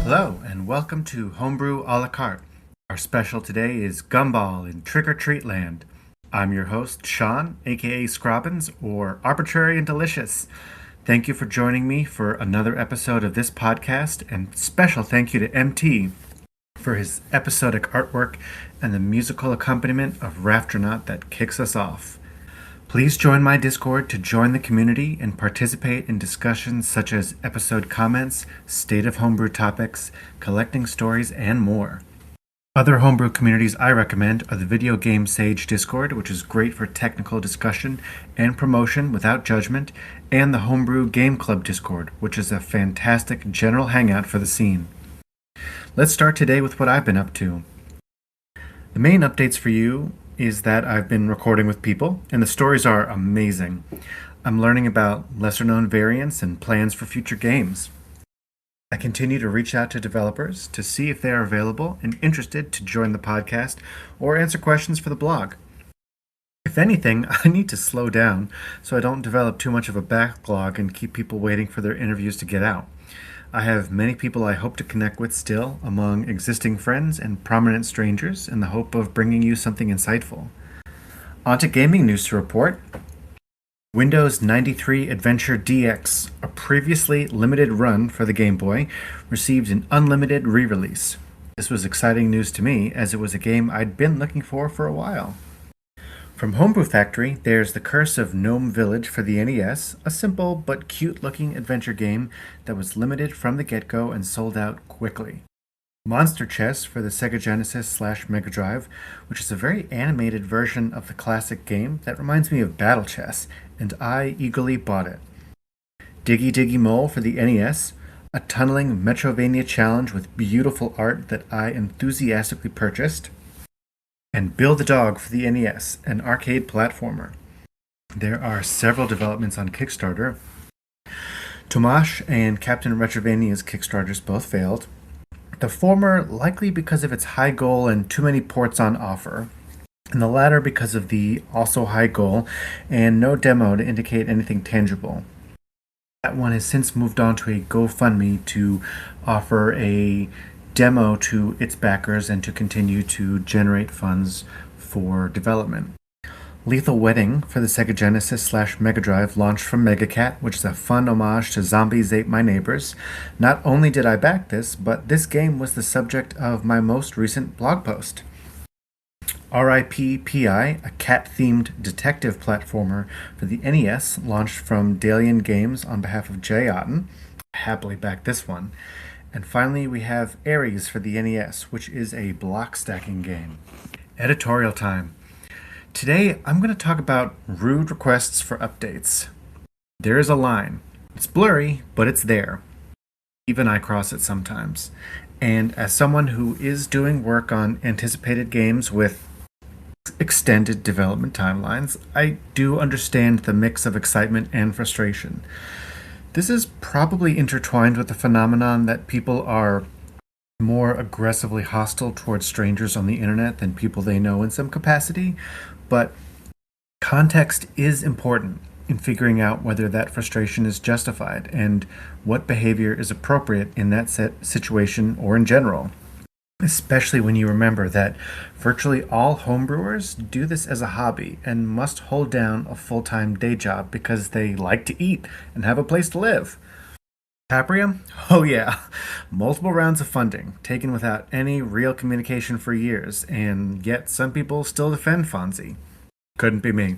Hello, and welcome to Homebrew a la carte. Our special today is Gumball in Trick or Treat Land. I'm your host, Sean, aka Scrobbins, or Arbitrary and Delicious. Thank you for joining me for another episode of this podcast, and special thank you to MT for his episodic artwork and the musical accompaniment of Raftronaut that kicks us off. Please join my Discord to join the community and participate in discussions such as episode comments, state of homebrew topics, collecting stories, and more. Other homebrew communities I recommend are the Video Game Sage Discord, which is great for technical discussion and promotion without judgment, and the Homebrew Game Club Discord, which is a fantastic general hangout for the scene. Let's start today with what I've been up to. The main updates for you is that I've been recording with people, and the stories are amazing. I'm learning about lesser-known variants and plans for future games. I continue to reach out to developers to see if they are available and interested to join the podcast or answer questions for the blog. If anything, I need to slow down so I don't develop too much of a backlog and keep people waiting for their interviews to get out. I have many people I hope to connect with still among existing friends and prominent strangers in the hope of bringing you something insightful. On to gaming news to report. Windows 93 Adventure DX, a previously limited run for the Game Boy, received an unlimited re-release. This was exciting news to me as it was a game I'd been looking for a while. From Homebrew Factory, there's The Curse of Gnome Village for the NES, a simple but cute-looking adventure game that was limited from the get-go and sold out quickly. Monster Chess for the Sega Genesis/Mega Drive, which is a very animated version of the classic game that reminds me of Battle Chess, and I eagerly bought it. Diggy Diggy Mole for the NES, a tunneling Metrovania challenge with beautiful art that I enthusiastically purchased. And Build a Dog for the NES, an arcade platformer. There are several developments on Kickstarter. Tomash and Captain Retrovania's Kickstarters both failed. The former likely because of its high goal and too many ports on offer, and the latter because of the also high goal and no demo to indicate anything tangible. That one has since moved on to a GoFundMe to offer a demo to its backers and to continue to generate funds for development. Lethal Wedding for the Sega Genesis/Mega Drive launched from MegaCat, which is a fun homage to Zombies Ate My Neighbors. Not only did I back this, but this game was the subject of my most recent blog post. R.I.P. P.I., a cat-themed detective platformer for the NES, launched from Dalian Games on behalf of Jay Otten. I happily backed this one. And finally, we have Ares for the NES, which is a block stacking game. Editorial time. Today, I'm going to talk about rude requests for updates. There is a line. It's blurry, but it's there. Even I cross it sometimes. And as someone who is doing work on anticipated games with extended development timelines, I do understand the mix of excitement and frustration. This is probably intertwined with the phenomenon that people are more aggressively hostile towards strangers on the internet than people they know in some capacity, but context is important in figuring out whether that frustration is justified and what behavior is appropriate in that situation or in general. Especially when you remember that virtually all homebrewers do this as a hobby and must hold down a full-time day job because they like to eat and have a place to live. Paprium? Oh yeah, multiple rounds of funding, taken without any real communication for years, and yet some people still defend Fonzie. Couldn't be me.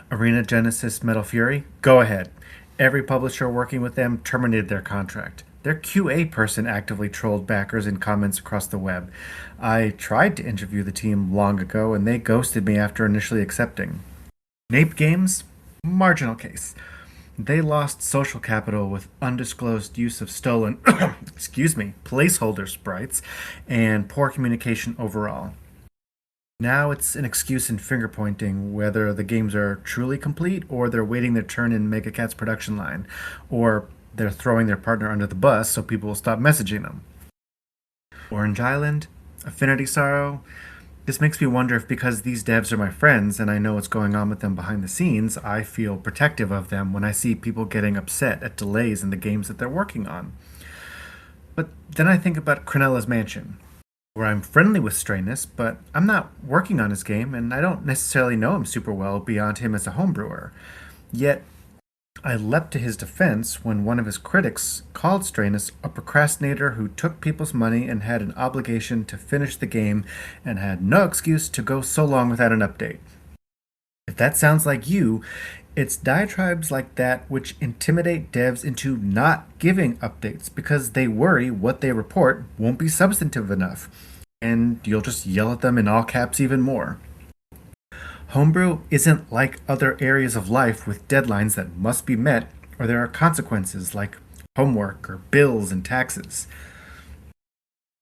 Arena Genesis Metal Fury? Go ahead. Every publisher working with them terminated their contract. Their QA person actively trolled backers in comments across the web. I tried to interview the team long ago, and they ghosted me after initially accepting. Nape Games? Marginal case. They lost social capital with undisclosed use of stolen placeholder sprites and poor communication overall. Now it's an excuse in finger-pointing whether the games are truly complete or they're waiting their turn in MegaCat's production line, or they're throwing their partner under the bus so people will stop messaging them. Orange Island, Affinity Sorrow, This makes me wonder if because these devs are my friends and I know what's going on with them behind the scenes, I feel protective of them when I see people getting upset at delays in the games that they're working on. But then I think about Cronella's Mansion, where I'm friendly with Strainus, but I'm not working on his game and I don't necessarily know him super well beyond him as a homebrewer. Yet I leapt to his defense when one of his critics called Strainus a procrastinator who took people's money and had an obligation to finish the game and had no excuse to go so long without an update. If that sounds like you, it's diatribes like that which intimidate devs into not giving updates because they worry what they report won't be substantive enough, and you'll just yell at them in all caps even more. Homebrew isn't like other areas of life with deadlines that must be met, or there are consequences like homework or bills and taxes.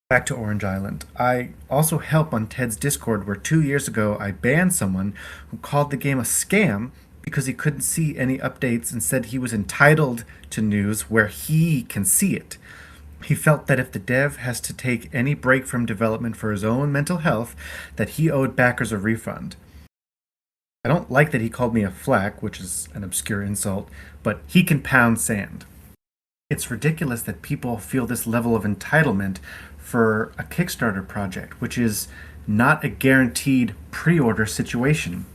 Back to Orange Island. I also help on Ted's Discord, where 2 years ago I banned someone who called the game a scam because he couldn't see any updates and said he was entitled to news where he can see it. He felt that if the dev has to take any break from development for his own mental health, that he owed backers a refund. I don't like that he called me a flack, which is an obscure insult, but he can pound sand. It's ridiculous that people feel this level of entitlement for a Kickstarter project, which is not a guaranteed pre order situation.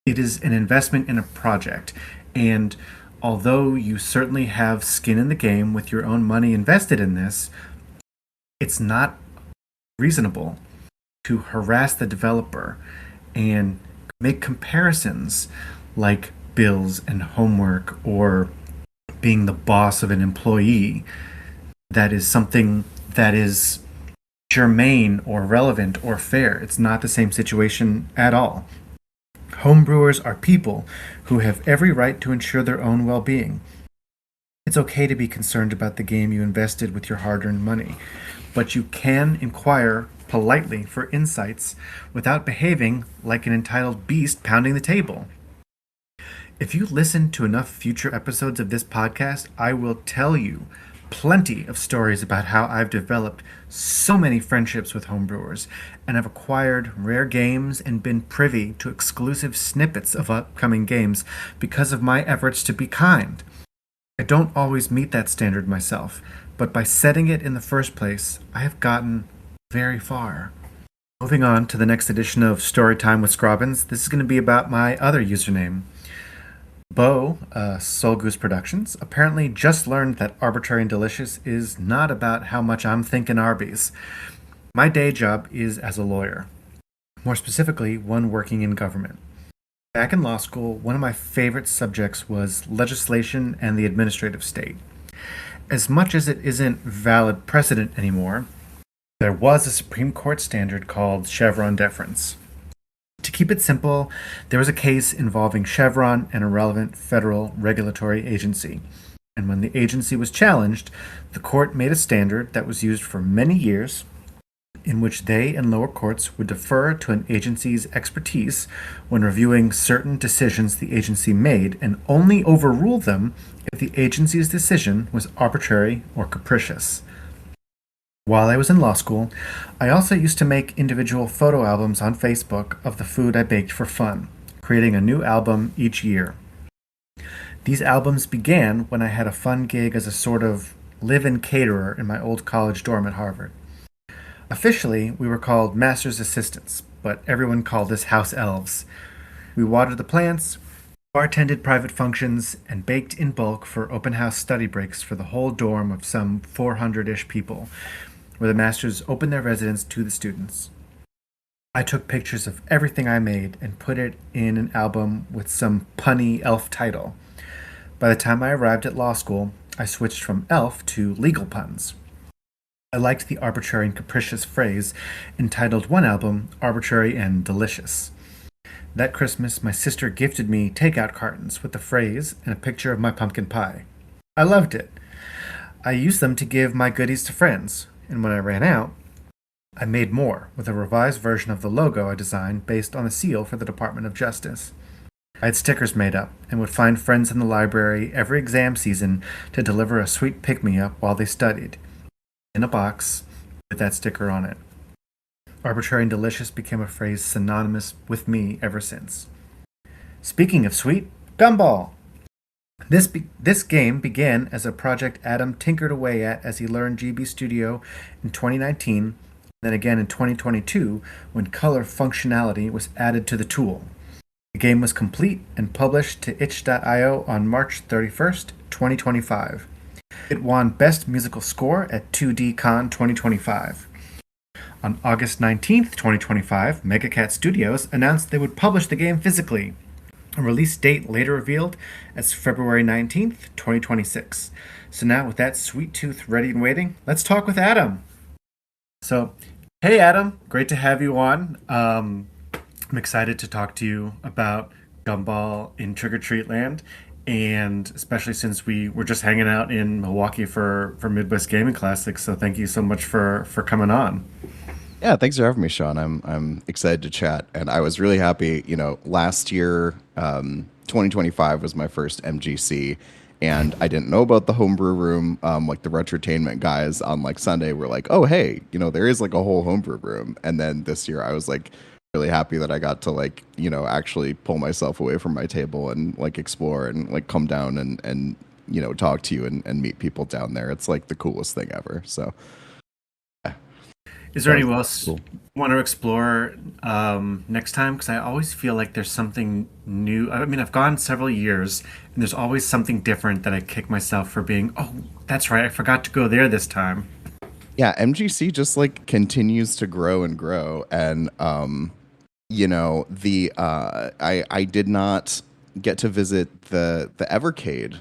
It is an investment in a project, and although you certainly have skin in the game with your own money invested in this, it's not reasonable to harass the developer and make comparisons like bills and homework or being the boss of an employee. That is something that is germane or relevant or fair. It's not the same situation at all. Homebrewers are people who have every right to ensure their own well being. It's okay to be concerned about the game you invested with your hard earned money, but you can inquire politely for insights without behaving like an entitled beast pounding the table. If you listen to enough future episodes of this podcast, I will tell you plenty of stories about how I've developed so many friendships with homebrewers and have acquired rare games and been privy to exclusive snippets of upcoming games because of my efforts to be kind. I don't always meet that standard myself, but by setting it in the first place, I have gotten very far. Moving on to the next edition of Storytime with Scrobbins, this is going to be about my other username. Bo, Soul Goose Productions, apparently just learned that Arbitrary and Delicious is not about how much I'm thinking Arby's. My day job is as a lawyer, more specifically, one working in government. Back in law school, one of my favorite subjects was legislation and the administrative state. As much as it isn't valid precedent anymore, there was a Supreme Court standard called Chevron deference. To keep it simple, there was a case involving Chevron and a relevant federal regulatory agency. And when the agency was challenged, the court made a standard that was used for many years in which they and lower courts would defer to an agency's expertise when reviewing certain decisions the agency made and only overrule them if the agency's decision was arbitrary or capricious. While I was in law school, I also used to make individual photo albums on Facebook of the food I baked for fun, creating a new album each year. These albums began when I had a fun gig as a sort of live-in caterer in my old college dorm at Harvard. Officially, we were called master's assistants, but everyone called us house elves. We watered the plants, bartended private functions, and baked in bulk for open house study breaks for the whole dorm of some 400-ish people, where the masters opened their residence to the students. I took pictures of everything I made and put it in an album with some punny elf title. By the time I arrived at law school, I switched from elf to legal puns. I liked the arbitrary and capricious phrase, entitled one album Arbitrary and Delicious. That Christmas, my sister gifted me takeout cartons with the phrase and a picture of my pumpkin pie. I loved it. I used them to give my goodies to friends, and when I ran out, I made more with a revised version of the logo I designed based on a seal for the Department of Justice. I had stickers made up and would find friends in the library every exam season to deliver a sweet pick-me-up while they studied, in a box with that sticker on it. Arbitrary and delicious became a phrase synonymous with me ever since. Speaking of sweet, Gumball. This game began as a project Adam tinkered away at as he learned GB Studio in 2019, and then again in 2022 when color functionality was added to the tool. The game was complete and published to itch.io on March 31st, 2025. It won Best Musical Score at 2DCon 2025. On August 19th, 2025, Megacat Studios announced they would publish the game physically. A release date later revealed as February 19th, 2026. So now, with that sweet tooth ready and waiting, let's talk with Adam. So, hey Adam, great to have you on. I'm excited to talk to you about Gumball in Trick or Treat Land, and especially since we were just hanging out in Milwaukee for Midwest Gaming Classics. So thank you so much for coming on. Yeah, thanks for having me, Sean. I'm excited to chat, and I was really happy. Last year, 2025 was my first MGC, and I didn't know about the homebrew room. Like the retrotainment guys on like Sunday were like, "Oh, hey, there is like a whole homebrew room." And then this year, I was like really happy that I got to like actually pull myself away from my table and like explore and like come down and talk to you and meet people down there. It's like the coolest thing ever. So. Yeah. Is there Sounds anyone else cool. you want to explore next time? Because I always feel like there's something new. I mean, I've gone several years, and there's always something different that I kick myself for being, oh, that's right, I forgot to go there this time. Yeah, MGC just like continues to grow and grow, and the I did not get to visit the Evercade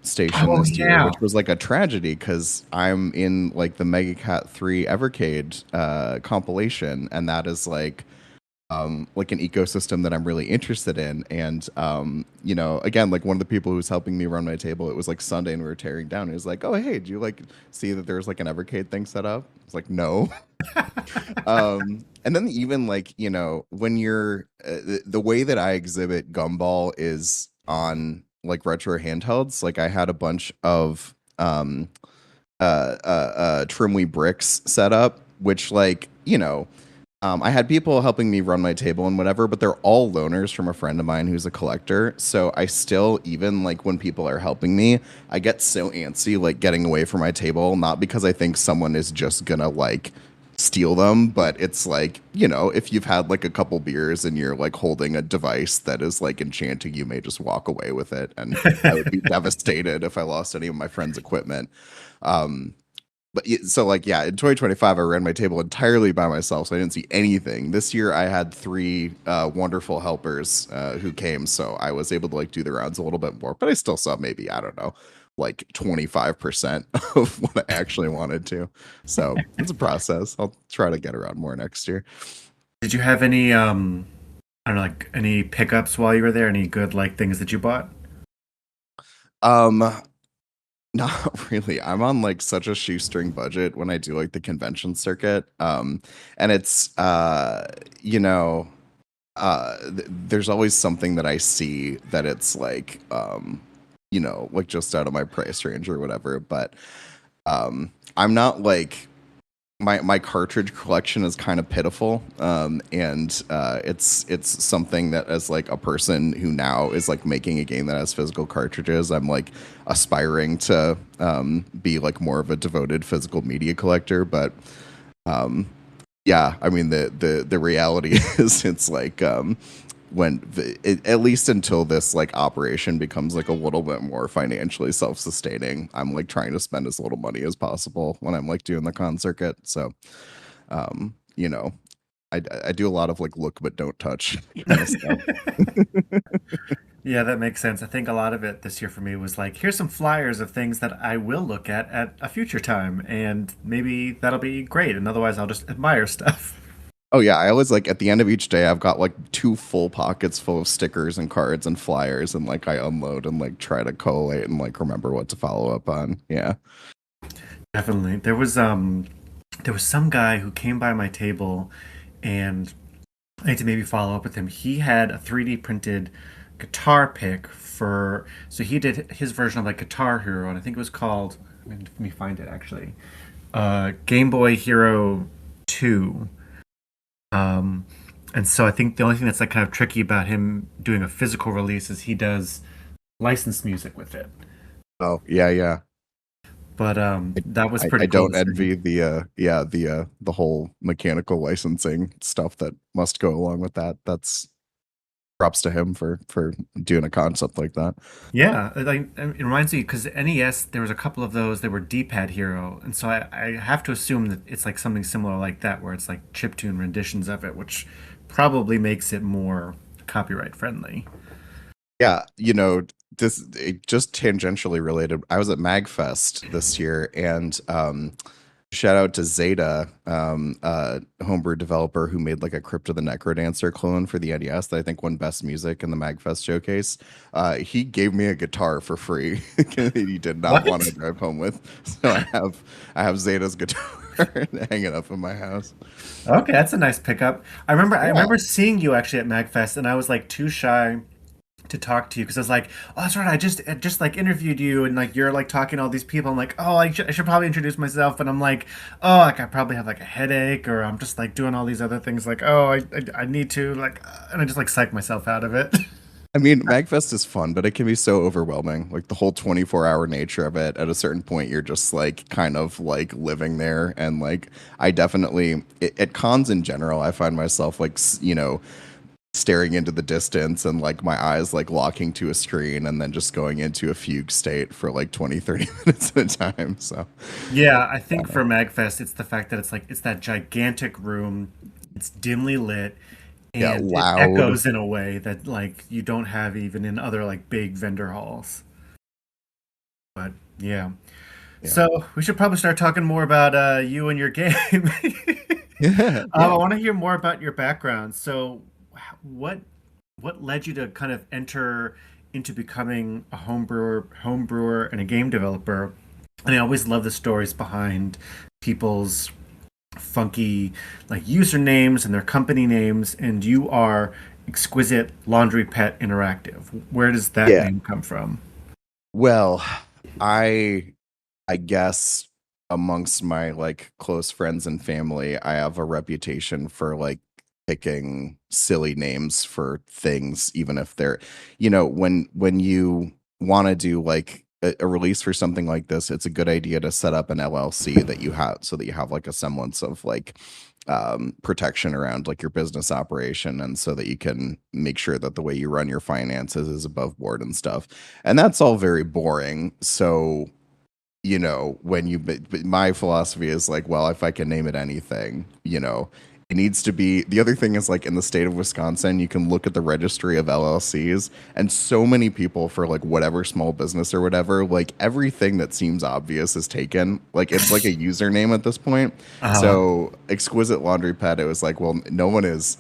station Oh, this year, yeah. which was like a tragedy because I'm in like the Megacat 3 Evercade compilation, and that is like an ecosystem that I'm really interested in. And again, like one of the people who's helping me run my table, it was like Sunday and we were tearing down. He was like, "Oh, hey, do you like see that there's like an Evercade thing set up?" It's like, "No." And then even like when you're the way that I exhibit Gumball is on like retro handhelds. Like I had a bunch of Trimley bricks set up, which I had people helping me run my table and whatever, but they're all loners from a friend of mine who's a collector. So I still, even like when people are helping me, I get so antsy like getting away from my table, not because I think someone is just gonna like steal them, but it's like, if you've had like a couple beers and you're like holding a device that is like enchanting, you may just walk away with it. And I would be devastated if I lost any of my friends' equipment. Um, so like yeah, in 2025 I ran my table entirely by myself, so I didn't see anything. This year I had three wonderful helpers who came, so I was able to like do the rounds a little bit more, but I still saw maybe, I don't know, like 25% of what I actually wanted to. So it's a process. I'll try to get around more next year. Did you have any, I don't know, like any pickups while you were there? Any good like things that you bought? um Not really. I'm on like such a shoestring budget when I do like the convention circuit. And it's you know, there's always something that I see that it's like like just out of my price range or whatever. But I'm not like my cartridge collection is kind of pitiful, and it's something that as like a person who now is like making a game that has physical cartridges, I'm like aspiring to be like more of a devoted physical media collector. But um, yeah, I mean the reality is it's like at least until this like operation becomes like a little bit more financially self-sustaining, I'm like trying to spend as little money as possible when I'm like doing the con circuit. So um you know I do a lot of like look but don't touch kind of stuff. Yeah, that makes sense. I think a lot of it this year for me was like, here's some flyers of things that I will look at a future time, and maybe that'll be great. And otherwise, I'll just admire stuff. Oh yeah, I always like at the end of each day I've got like two full pockets full of stickers and cards and flyers, and like I unload and like try to collate and like remember what to follow up on. Yeah. Definitely. There was some guy who came by my table, and I need to maybe follow up with him. He had a 3D printed guitar pick for, so he did his version of like Guitar Hero, and I think it was called, let me find it actually. Game Boy Hero 2. Um, and so I think the only thing that's like kind of tricky about him doing a physical release is he does licensed music with it. Oh, yeah, yeah. But that was I pretty cool don't to see. envy the whole mechanical licensing stuff that must go along with that. That's props to him for doing a concept like that. Yeah, it reminds me because NES there was a couple of those that were D-pad Hero, and so I have to assume that it's like something similar like that, where it's like chiptune renditions of it, which probably makes it more copyright friendly. Yeah, this just tangentially related. I was at MagFest this year, and shout out to Zeta, homebrew developer who made like a Crypt of the Necrodancer clone for the NES that I think won Best Music in the MagFest showcase. He gave me a guitar for free that he did not want to What? drive home with, so I have Zeta's guitar hanging up in my house. Okay, that's a nice pickup. I Yeah. remember seeing you actually at MagFest, and I was like too shy to talk to you because I was like, oh, that's right, I just like interviewed you, and like you're like talking to all these people. I'm like, oh, I should probably introduce myself, but I'm like, oh, like I probably have like a headache, or I'm just like doing all these other things, like, oh, I need to like, and I just like psych myself out of it. I mean, MagFest is fun, but it can be so overwhelming. Like the whole 24-hour nature of it, at a certain point, you're just like kind of like living there. And like, I definitely, at cons in general, I find myself like, staring into the distance and like my eyes like locking to a screen and then just going into a fugue state for like 20, 30 minutes at a time. So, Yeah, I think uh, for MagFest, it's the fact that it's like it's that gigantic room, it's dimly lit, yeah, and it loud. echoes in a way that like you don't have even in other like big vendor halls. But yeah. Yeah. So we should probably start talking more about you and your game. Yeah. I Yeah. want to hear more about your background. So, what what led you to kind of enter into becoming a home brewer, and a game developer? And I always love the stories behind people's funky like usernames and their company names. And you are Exquisite Laundry Pet Interactive. Where does that Yeah. name come from? Well, I I guess amongst my like close friends and family, I have a reputation for like picking silly names for things, even if they're, when you want to do like a release for something like this, it's a good idea to set up an LLC that you have so that you have like a semblance of like protection around like your business operation and so that you can make sure that the way you run your finances is above board and stuff. And that's all very boring. So when but my philosophy is like, well, if I can name it anything, it needs to be. The other thing is like in the state of Wisconsin, you can look at the registry of LLCs, and so many people for like whatever small business or whatever, like everything that seems obvious is taken. Like it's like a username at this point. Uh, So Exquisite Laundry Pet, it was like, well, no one is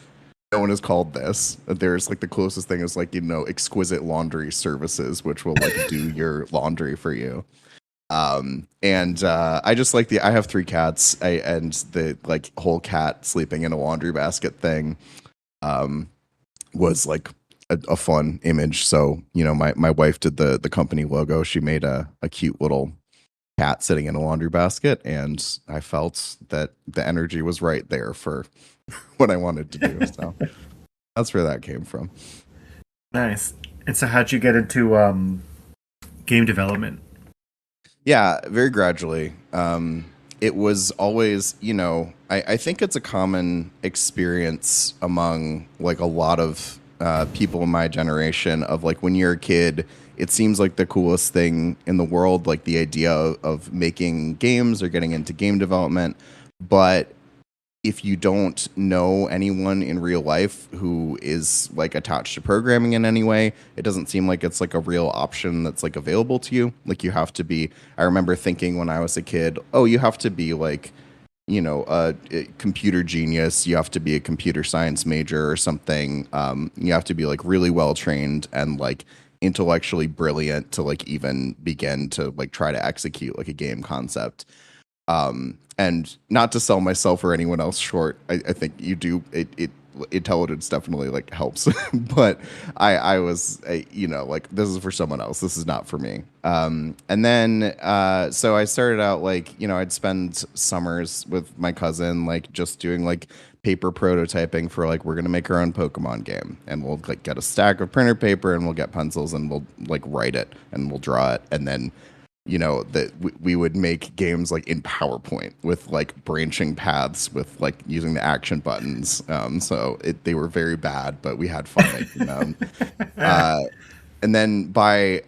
called this. There's like the closest thing is like, Exquisite Laundry Services, which will like do your laundry for you. And I just like I have three cats. And the like whole cat sleeping in a laundry basket thing um was like a fun image. So my wife did the company logo. She made a cute little cat sitting in a laundry basket, and I felt that the energy was right there for what I wanted to do. So that's where that came from. nice. And so, how'd you get into game development? Yeah, very gradually. It was always, I think it's a common experience among like a lot of people in my generation of like when you're a kid, it seems like the coolest thing in the world, like the idea of making games or getting into game development. But if you don't know anyone in real life who is like attached to programming in any way, it doesn't seem like it's like a real option that's like available to you. Like you have to be, I remember thinking when I was a kid, oh, you have to be like, a computer genius. You have to be a computer science major or something. You have to be like really well trained and like intellectually brilliant to like even begin to like try to execute like a game concept. And not to sell myself or anyone else short, I think you do it intelligence definitely like helps. But I was like this is for someone else, this is not for me. And then so I started out like I'd spend summers with my cousin like just doing like paper prototyping for like we're gonna make our own Pokemon game, and we'll like get a stack of printer paper and we'll get pencils and we'll like write it and we'll draw it, and then that we would make games like in PowerPoint with like branching paths with like using the action buttons. So they were very bad, but we had fun making them. Uh, and then by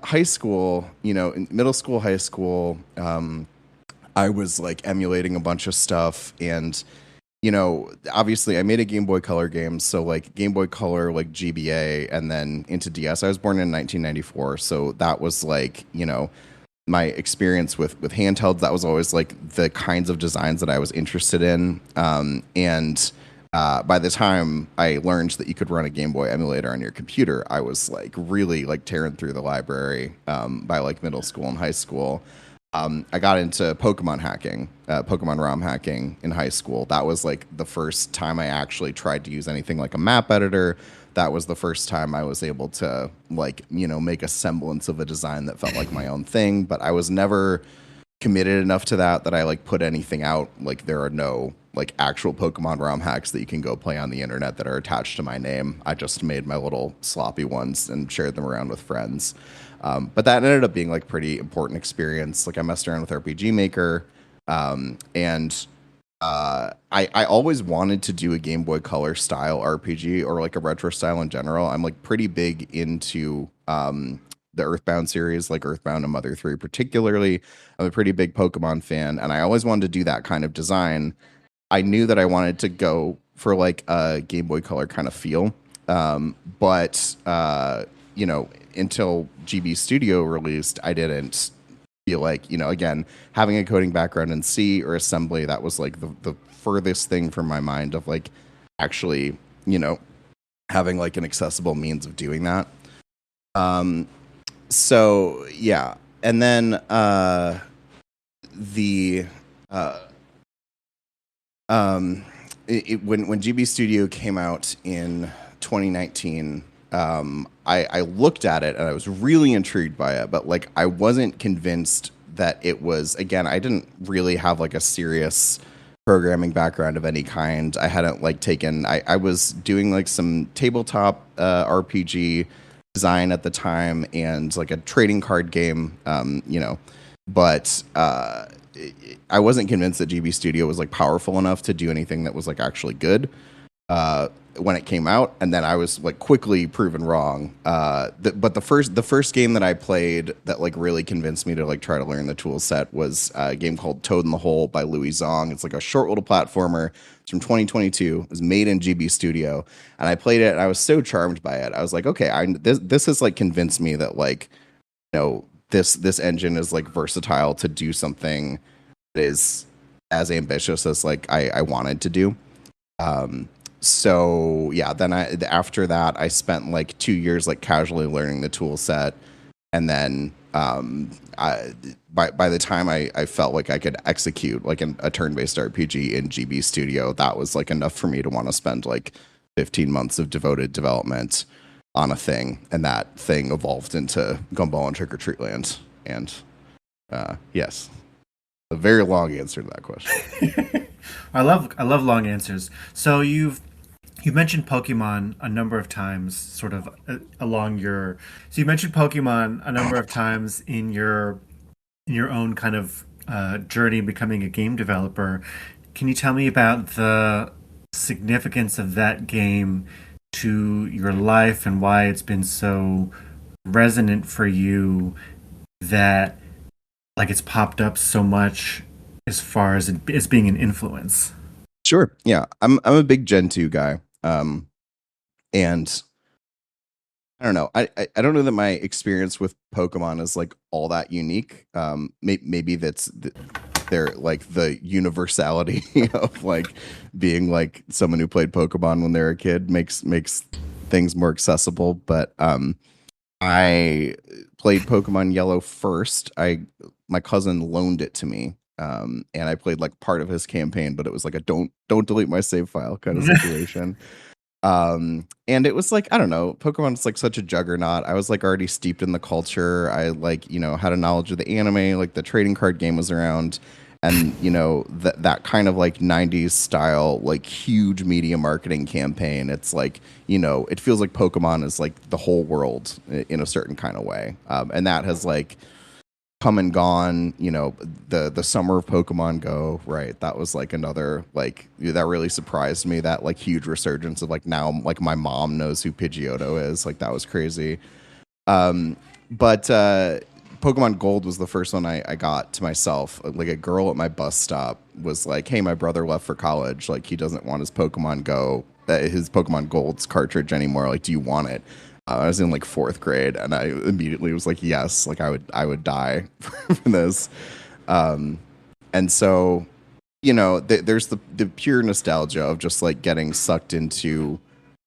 high school, in middle school, high school, I was like emulating a bunch of stuff. And obviously I made a Game Boy Color game. So like Game Boy Color, like GBA, and then into DS. I was born in 1994. So that was like, my experience with handhelds. That was always like the kinds of designs that I was interested in. And by the time I learned that you could run a Game Boy emulator on your computer, I was like really like tearing through the library by like middle school and high school. I got into Pokemon hacking, Pokemon ROM hacking in high school. That was like the first time I actually tried to use anything like a map editor. That was the first time I was able to like, make a semblance of a design that felt like my own thing. But I was never committed enough to that I like put anything out. Like there are no like actual Pokemon ROM hacks that you can go play on the internet that are attached to my name. I just made my little sloppy ones and shared them around with friends. But that ended up being like pretty important experience. Like I messed around with RPG Maker, and I always wanted to do a Game Boy Color style RPG or like a retro style in general. I'm like pretty big into the Earthbound series, like Earthbound and Mother 3 particularly. I'm a pretty big Pokemon fan, and I always wanted to do that kind of design. I knew that I wanted to go for like a Game Boy Color kind of feel, but until GB Studio released, I didn't feel like, again, having a coding background in C or assembly, that was like the furthest thing from my mind of like actually, having like an accessible means of doing that. So yeah. And then the when GB Studio came out in 2019, I looked at it and I was really intrigued by it, but like I wasn't convinced that it was, again, I didn't really have like a serious programming background of any kind. I hadn't like I was doing like some tabletop RPG design at the time and like a trading card game, but I wasn't convinced that GB Studio was like powerful enough to do anything that was like actually good when it came out, and then I was like quickly proven wrong. But the first game that I played that like really convinced me to like try to learn the tool set was a game called Toad in the Hole by Louis Zong. It's like a short little platformer. It's from 2022. It was made in GB Studio, and I played it and I was so charmed by it. I was like, okay, this has like convinced me that like this engine is like versatile to do something that is as ambitious as like I wanted to do. So yeah, then after that I spent like 2 years like casually learning the tool set, and then by the time I felt like I could execute like a turn-based RPG in GB Studio, that was like enough for me to want to spend like 15 months of devoted development on a thing, and that thing evolved into Gumball and Trick or Treat Land. And yes, a very long answer to that question. I love long answers. So you've mentioned Pokemon a number of times, sort of along your. So you mentioned Pokemon a number of times in your own kind of journey becoming a game developer. Can you tell me about the significance of that game to your life and why it's been so resonant for you that like it's popped up so much as far as it as being an influence? Sure. Yeah, I'm a big Gen 2 guy. And I don't know. I don't know that my experience with Pokemon is like all that unique. Maybe they're like the universality of like being like someone who played Pokemon when they were a kid makes things more accessible. But I played Pokemon Yellow first. My cousin loaned it to me. And I played like part of his campaign, but it was like a don't delete my save file kind of situation. And it was like, I don't know, Pokemon's like such a juggernaut. I was like already steeped in the culture. I like, had a knowledge of the anime, like the trading card game was around. And that kind of like 90s style like huge media marketing campaign, it's like, it feels like Pokemon is like the whole world in a certain kind of way. And that has like come and gone. The summer of Pokemon Go, right? That was like another like that really surprised me, that like huge resurgence of like now like my mom knows who Pidgeotto is. Like that was crazy. But Pokemon Gold was the first one I got to myself. Like a girl at my bus stop was like, "Hey, my brother left for college. Like he doesn't want his Pokemon Gold's cartridge anymore. Like, do you want it?" I was in like fourth grade, and I immediately was like, "Yes." Like I would die for this. And so there's the pure nostalgia of just like getting sucked into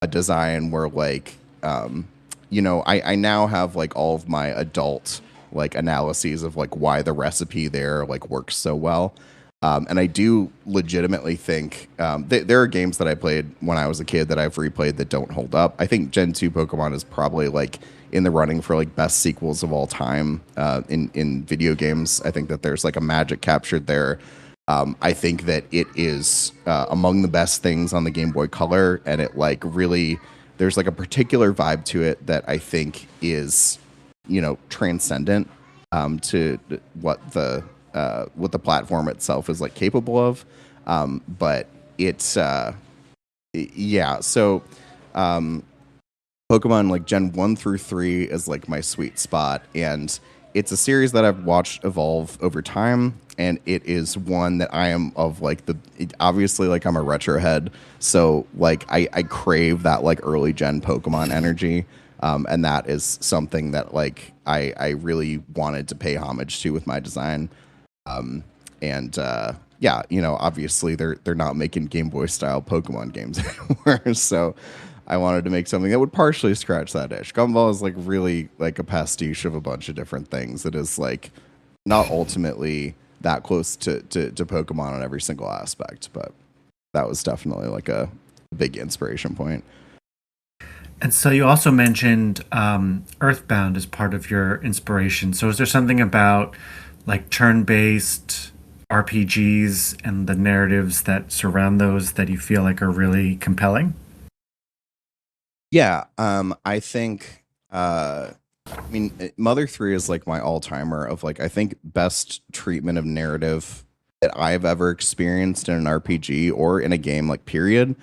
a design where like I now have like all of my adult like analyses of like why the recipe there like works so well. And I do legitimately think there are games that I played when I was a kid that I've replayed that don't hold up. I think Gen 2 Pokemon is probably like in the running for like best sequels of all time in video games. I think that there's like a magic captured there. I think that it is among the best things on the Game Boy Color, and it like really there's like a particular vibe to it that I think is transcendent to what the platform itself is like capable of. But it's yeah. So Pokemon like Gen 1 through 3 is like my sweet spot, and it's a series that I've watched evolve over time, and it is one that I am of like obviously like I'm a retro head, so like I crave that like early gen Pokemon energy. And that is something that like I really wanted to pay homage to with my design. And yeah, obviously they're not making Game Boy style Pokemon games anymore, so I wanted to make something that would partially scratch that itch. Gumball is like really like a pastiche of a bunch of different things. It is like not ultimately that close to Pokemon on every single aspect, but that was definitely like a big inspiration point. And so you also mentioned Earthbound as part of your inspiration. So is there something about like turn-based RPGs and the narratives that surround those that you feel like are really compelling? Yeah, I think I mean Mother 3 is like my all-timer of like I think best treatment of narrative that I've ever experienced in an RPG or in a game like period.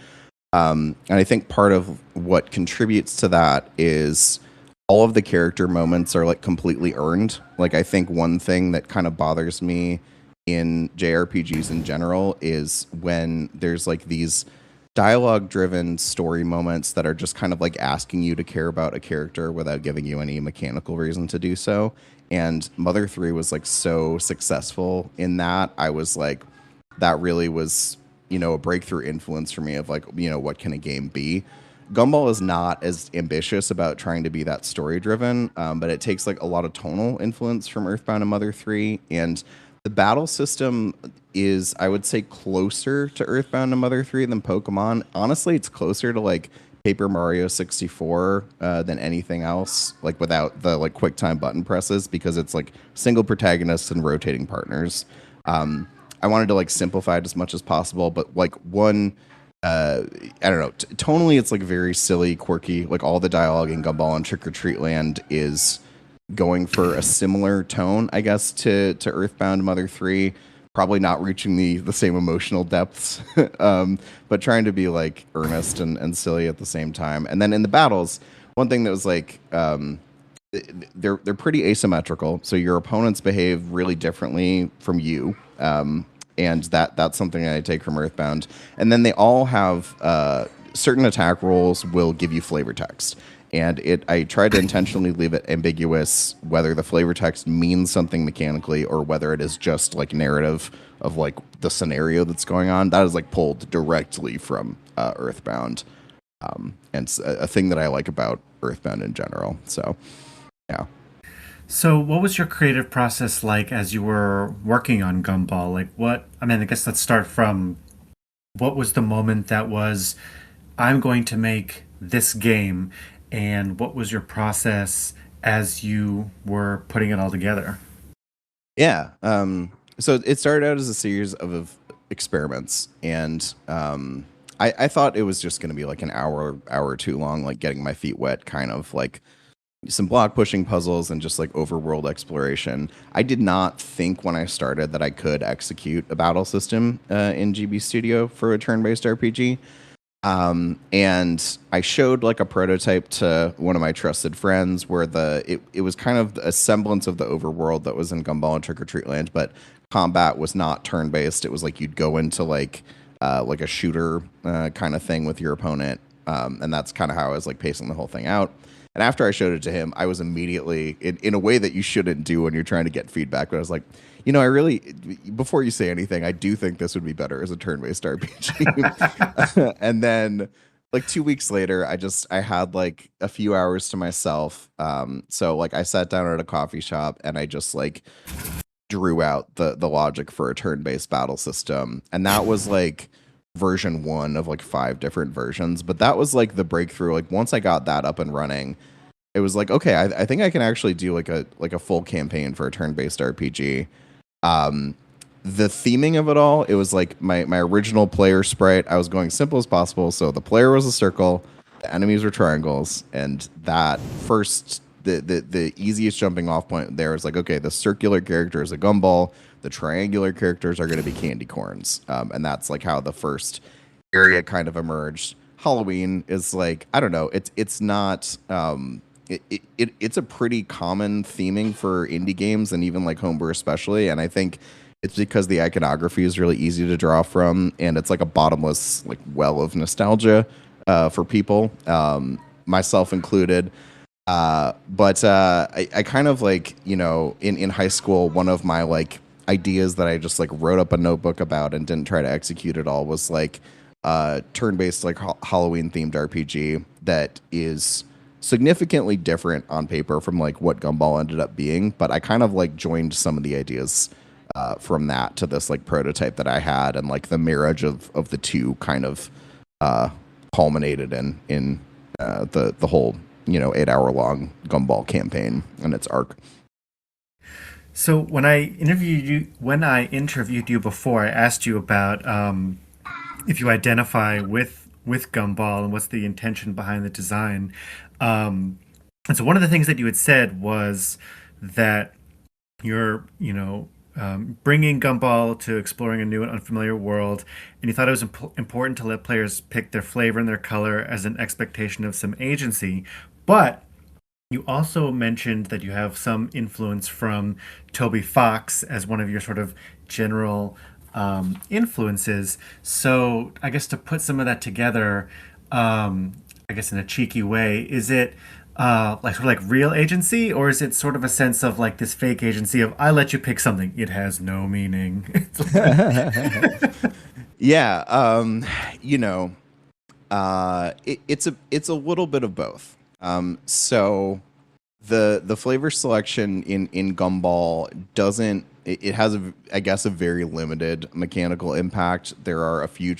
And I think part of what contributes to that is all of the character moments are like completely earned. Like I think one thing that kind of bothers me in JRPGs in general is when there's like these dialogue driven story moments that are just kind of like asking you to care about a character without giving you any mechanical reason to do so. And Mother 3 was like so successful in that. I was like, that really was, a breakthrough influence for me of like, what can a game be? Gumball is not as ambitious about trying to be that story driven, but it takes like a lot of tonal influence from Earthbound and Mother 3. And the battle system is, I would say, closer to Earthbound and Mother 3 than Pokemon. Honestly, it's closer to like Paper Mario 64 than anything else, like without the like quick time button presses, because it's like single protagonists and rotating partners. I wanted to like simplify it as much as possible, but like one I don't know. Tonally, it's like very silly, quirky. Like all the dialogue in Gumball and Trick or Treat Land is going for a similar tone, I guess, to Earthbound Mother 3. Probably not reaching the same emotional depths, but trying to be like earnest and silly at the same time. And then in the battles, one thing that was like they're pretty asymmetrical, so your opponents behave really differently from you. And that's something I take from Earthbound. And then they all have certain attack rolls will give you flavor text, and I tried to intentionally leave it ambiguous whether the flavor text means something mechanically or whether it is just like narrative of like the scenario that's going on. That is like pulled directly from Earthbound, and it's a thing that I like about Earthbound in general. So yeah. So what was your creative process like as you were working on Gumball? Like I mean, I guess let's start from what was the moment that was, I'm going to make this game, and what was your process as you were putting it all together? Yeah. So it started out as a series of experiments, and I thought it was just going to be like an hour or two long, like getting my feet wet, kind of like some block pushing puzzles and just like overworld exploration. I did not think when I started that I could execute a battle system in GB Studio for a turn-based RPG. And I showed like a prototype to one of my trusted friends where it was kind of a semblance of the overworld that was in Gumball and Trick or Treat Land, but combat was not turn-based. It was like you'd go into like a shooter kind of thing with your opponent. And that's kind of how I was like pacing the whole thing out. And after I showed it to him, I was immediately, in a way that you shouldn't do when you're trying to get feedback, but I was like, I really, before you say anything, I do think this would be better as a turn-based RPG. And then, like 2 weeks later, I had like a few hours to myself. So like I sat down at a coffee shop and I just like drew out the logic for a turn-based battle system, and that was like version 1 of like 5 different versions. But that was like the breakthrough. Like once I got that up and running, it was like, okay, I think I can actually do like a full campaign for a turn-based RPG. The theming of it all, it was like my original player sprite. I was going simple as possible. So the player was a circle, the enemies were triangles, and that first the easiest jumping off point there is like, okay, the circular character is a gumball, the triangular characters are going to be candy corns, and that's like how the first area kind of emerged. Halloween is like, I don't know, it's not it's a pretty common theming for indie games and even like homebrew especially, and I think it's because the iconography is really easy to draw from, and it's like a bottomless like well of nostalgia for people, myself included. I kind of like, in high school, one of my like ideas that I just like wrote up a notebook about and didn't try to execute it all was like turn-based like Halloween themed RPG that is significantly different on paper from like what Gumball ended up being, but I kind of like joined some of the ideas from that to this like prototype that I had, and like the marriage of the two kind of culminated in the whole 8-hour long Gumball campaign and its arc. So when I interviewed you before, I asked you about if you identify with Gumball and what's the intention behind the design. And so one of the things that you had said was that you're, bringing Gumball to exploring a new and unfamiliar world, and you thought it was important to let players pick their flavor and their color as an expectation of some agency. But you also mentioned that you have some influence from Toby Fox as one of your sort of general influences. So I guess to put some of that together, I guess in a cheeky way, is it like sort of like real agency, or is it sort of a sense of like this fake agency of I let you pick something, it has no meaning? Yeah, it's a little bit of both. So the flavor selection in Gumball doesn't, it has I guess a very limited mechanical impact. There are a few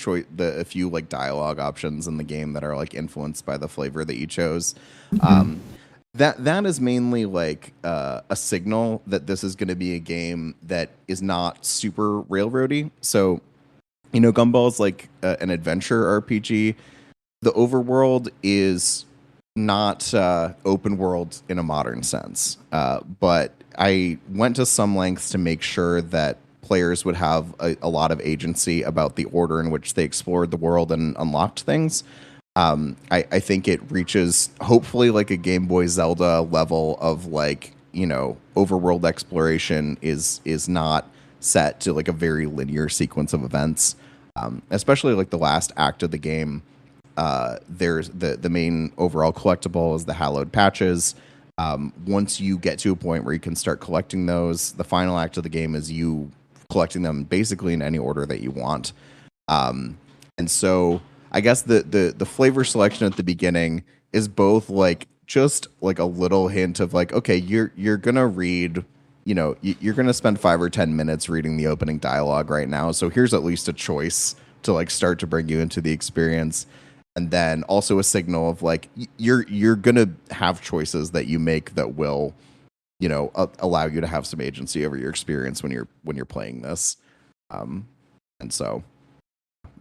like dialogue options in the game that are like influenced by the flavor that you chose. That is mainly like a signal that this is going to be a game that is not super railroady. So Gumball is like an adventure RPG. The overworld is not open world in a modern sense, but I went to some lengths to make sure that players would have a lot of agency about the order in which they explored the world and unlocked things. I think it reaches hopefully like a Game Boy Zelda level of like, overworld exploration is not set to like a very linear sequence of events. Especially like the last act of the game. There's the main overall collectible is the hallowed patches. Once you get to a point where you can start collecting those, the final act of the game is you collecting them basically in any order that you want. And so I guess the flavor selection at the beginning is both like just like a little hint of like, okay, you're gonna read, you're gonna spend 5 or 10 minutes reading the opening dialogue right now. So here's at least a choice to like start to bring you into the experience. And then also a signal of like you're gonna have choices that you make that will allow you to have some agency over your experience when you're playing this. And so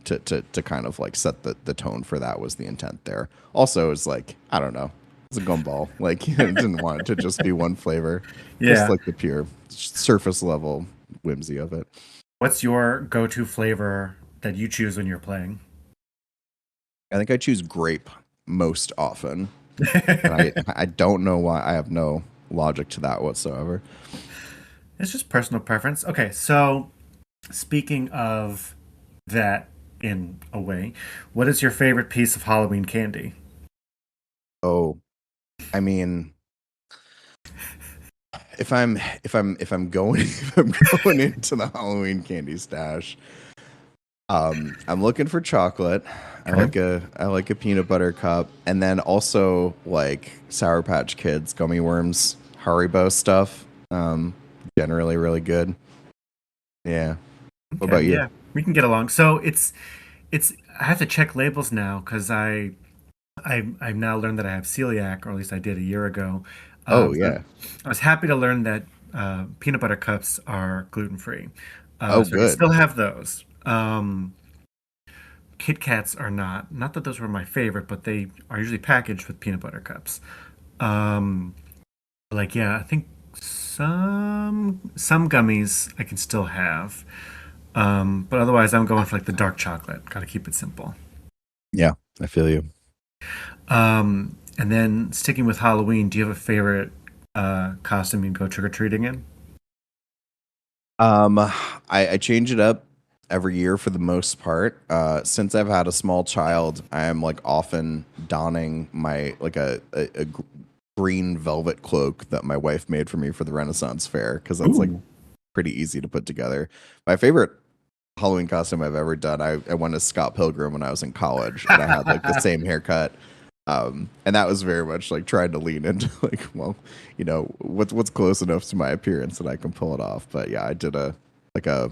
to kind of like set the tone for that was the intent there. Also, it's like, I don't know, it's a gumball. Like, you didn't want it to just be one flavor, just Yeah. like the pure surface level whimsy of it. What's your go-to flavor that you choose when you're playing? I think I choose grape most often, and I don't know why. I have no logic to that whatsoever. It's just personal preference. Okay, so speaking of that in a way, what is your favorite piece of Halloween candy? Oh, I mean, if I'm going if I'm going into the Halloween candy stash, I'm looking for chocolate. Okay. I like a peanut butter cup, and then also like Sour Patch Kids, gummy worms, Haribo stuff. Generally really good. Yeah. What Okay, about you? yeah, we can get along. So it's I have to check labels now because I've now learned that I have celiac, or at least I did a year ago. Oh So yeah. I was happy to learn that peanut butter cups are gluten free. Oh So I can good. still have those. Kit Kats are not. Not that those were my favorite, but they are usually packaged with peanut butter cups. Um, like yeah, I think some gummies I can still have. But otherwise I'm going for like the dark chocolate. Gotta keep it simple. Yeah, I feel you. And then sticking with Halloween, do you have a favorite costume you can go trick or treating in? I change it up every year for the most part. Since I've had a small child, I am like often donning my like a green velvet cloak that my wife made for me for the Renaissance Fair because that's like Ooh. pretty easy to put together. My favorite Halloween costume I've ever done, I went as Scott Pilgrim when I was in college, and I had like the same haircut. And that was very much like trying to lean into like, well, what's close enough to my appearance that I can pull it off. But yeah, I did like a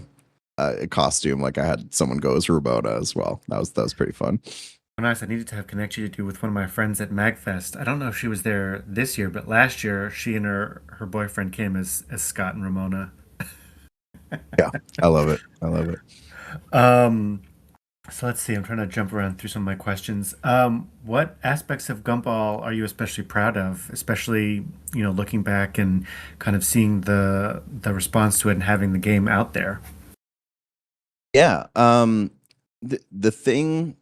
costume, like I had someone go as Ramona as well. That was pretty fun. Oh, nice. I needed to have connected you with one of my friends at MagFest. I don't know if she was there this year, but last year she and her boyfriend came as Scott and Ramona. Yeah, I love it. I love it. Um, so let's see. I'm trying to jump around through some of my questions. What aspects of Gumball are you especially proud of? Especially, looking back and kind of seeing the response to it and having the game out there. Yeah. The thing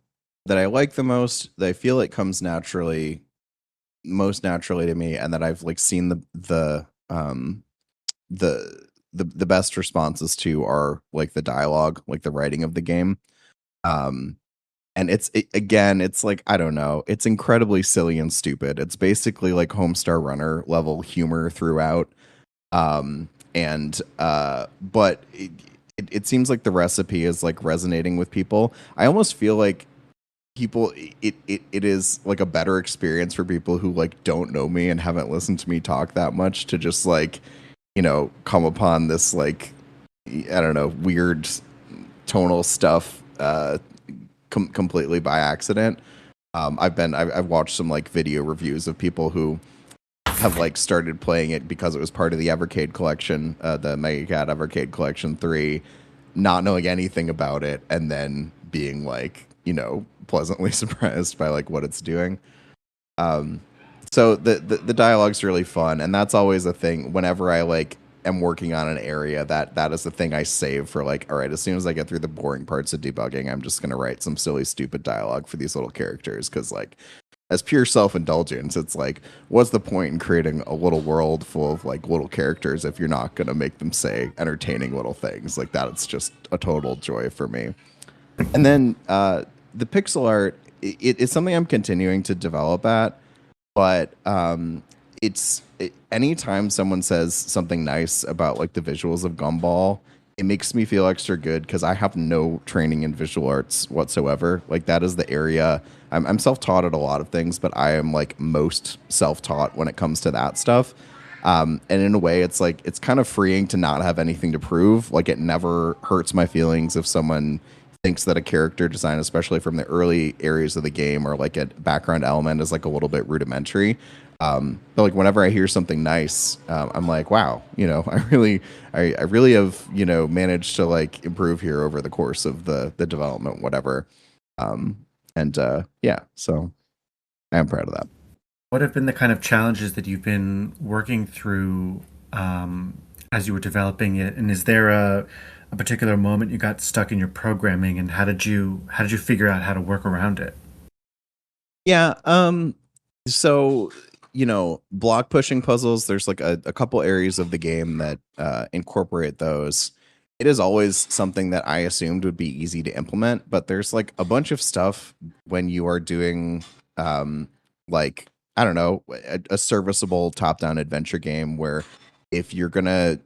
that I like the most, that I feel like comes most naturally to me, and that I've like seen the the best responses to are like the dialogue, like the writing of the game. Um, and again, it's like, I don't know, it's incredibly silly and stupid. It's basically like Homestar Runner level humor throughout. And but it seems like the recipe is like resonating with people. I almost feel like people it is like a better experience for people who like don't know me and haven't listened to me talk that much to just like, come upon this like, I don't know, weird tonal stuff completely by accident. I've watched some like video reviews of people who have like started playing it because it was part of the Evercade collection, the Mega Cat Evercade Collection 3, not knowing anything about it, and then being like, pleasantly surprised by like what it's doing. Um, so the dialogue's really fun, and that's always a thing whenever I like am working on an area, that is the thing I save for like, all right, as soon as I get through the boring parts of debugging, I'm just gonna write some silly stupid dialogue for these little characters, because like as pure self-indulgence, it's like, what's the point in creating a little world full of like little characters if you're not going to make them say entertaining little things like that? It's just a total joy for me. And then the pixel art, it's something I'm continuing to develop at, but anytime someone says something nice about like the visuals of Gumball, it makes me feel extra good because I have no training in visual arts whatsoever. Like that is the area I'm self-taught at a lot of things, but I am like most self-taught when it comes to that stuff. And in a way, it's like it's kind of freeing to not have anything to prove. Like it never hurts my feelings if someone thinks that a character design, especially from the early areas of the game, or like a background element, is like a little bit rudimentary. But like whenever I hear something nice, I'm like, wow, I really have, managed to like improve here over the course of the development, whatever. And yeah, so I am proud of that. What have been the kind of challenges that you've been working through as you were developing it? And is there a particular moment you got stuck in your programming, and how did you figure out how to work around it? Yeah. So, block pushing puzzles, there's like a couple areas of the game that incorporate those. It is always something that I assumed would be easy to implement, but there's like a bunch of stuff when you are doing, like, I don't know, a serviceable top down adventure game where if you're going to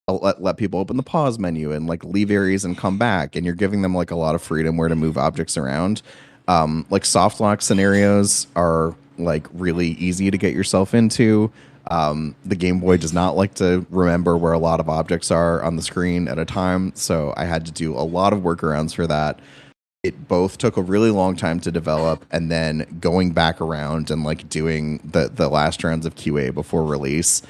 let people open the pause menu and like leave areas and come back, and you're giving them like a lot of freedom where to move objects around, like soft lock scenarios are like really easy to get yourself into. The Game Boy does not like to remember where a lot of objects are on the screen at a time, so I had to do a lot of workarounds for that. It both took a really long time to develop, and then going back around and like doing the last rounds of QA before release,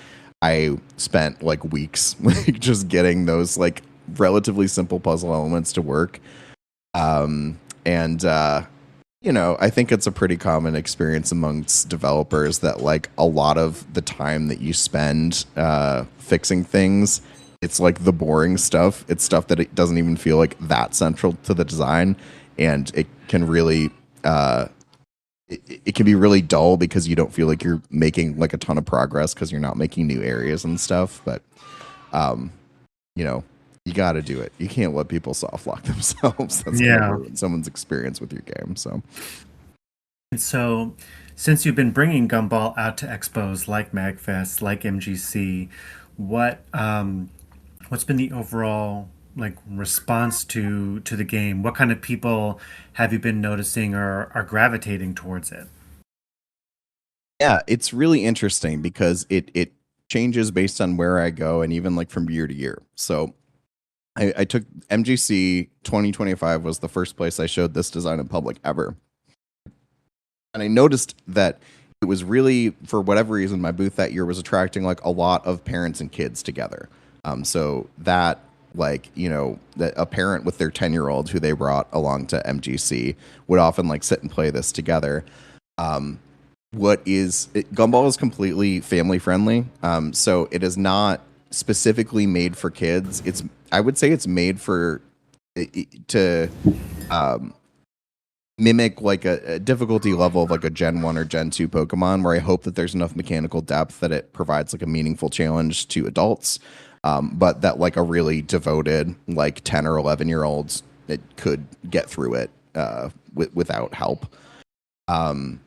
I spent like weeks like just getting those like relatively simple puzzle elements to work. And I think it's a pretty common experience amongst developers that like a lot of the time that you spend fixing things, it's like the boring stuff. It's stuff that it doesn't even feel like that central to the design, and it can really it can be really dull because you don't feel like you're making like a ton of progress because you're not making new areas and stuff. But um, you know, you got to do it. You can't let people soft lock themselves. That's gonna Yeah. ruin someone's experience with your game. So. And so, since you've been bringing Gumball out to expos like MagFest, like MGC, what's been the overall like response to the game? What kind of people have you been noticing or are gravitating towards it? Yeah, it's really interesting because it changes based on where I go and even like from year to year. So I took MGC 2025 was the first place I showed this design in public ever. And I noticed that it was really, for whatever reason, my booth that year was attracting like a lot of parents and kids together. So that like, that a parent with their 10-year-old who they brought along to MGC would often like sit and play this together. Um, Gumball is completely family friendly. So it is not specifically made for kids. I would say it's made for to um, mimic like a difficulty level of like a Gen 1 or Gen 2 Pokemon, where I hope that there's enough mechanical depth that it provides like a meaningful challenge to adults. But that like a really devoted like 10 or 11-year-olds, it could get through it without help. Um,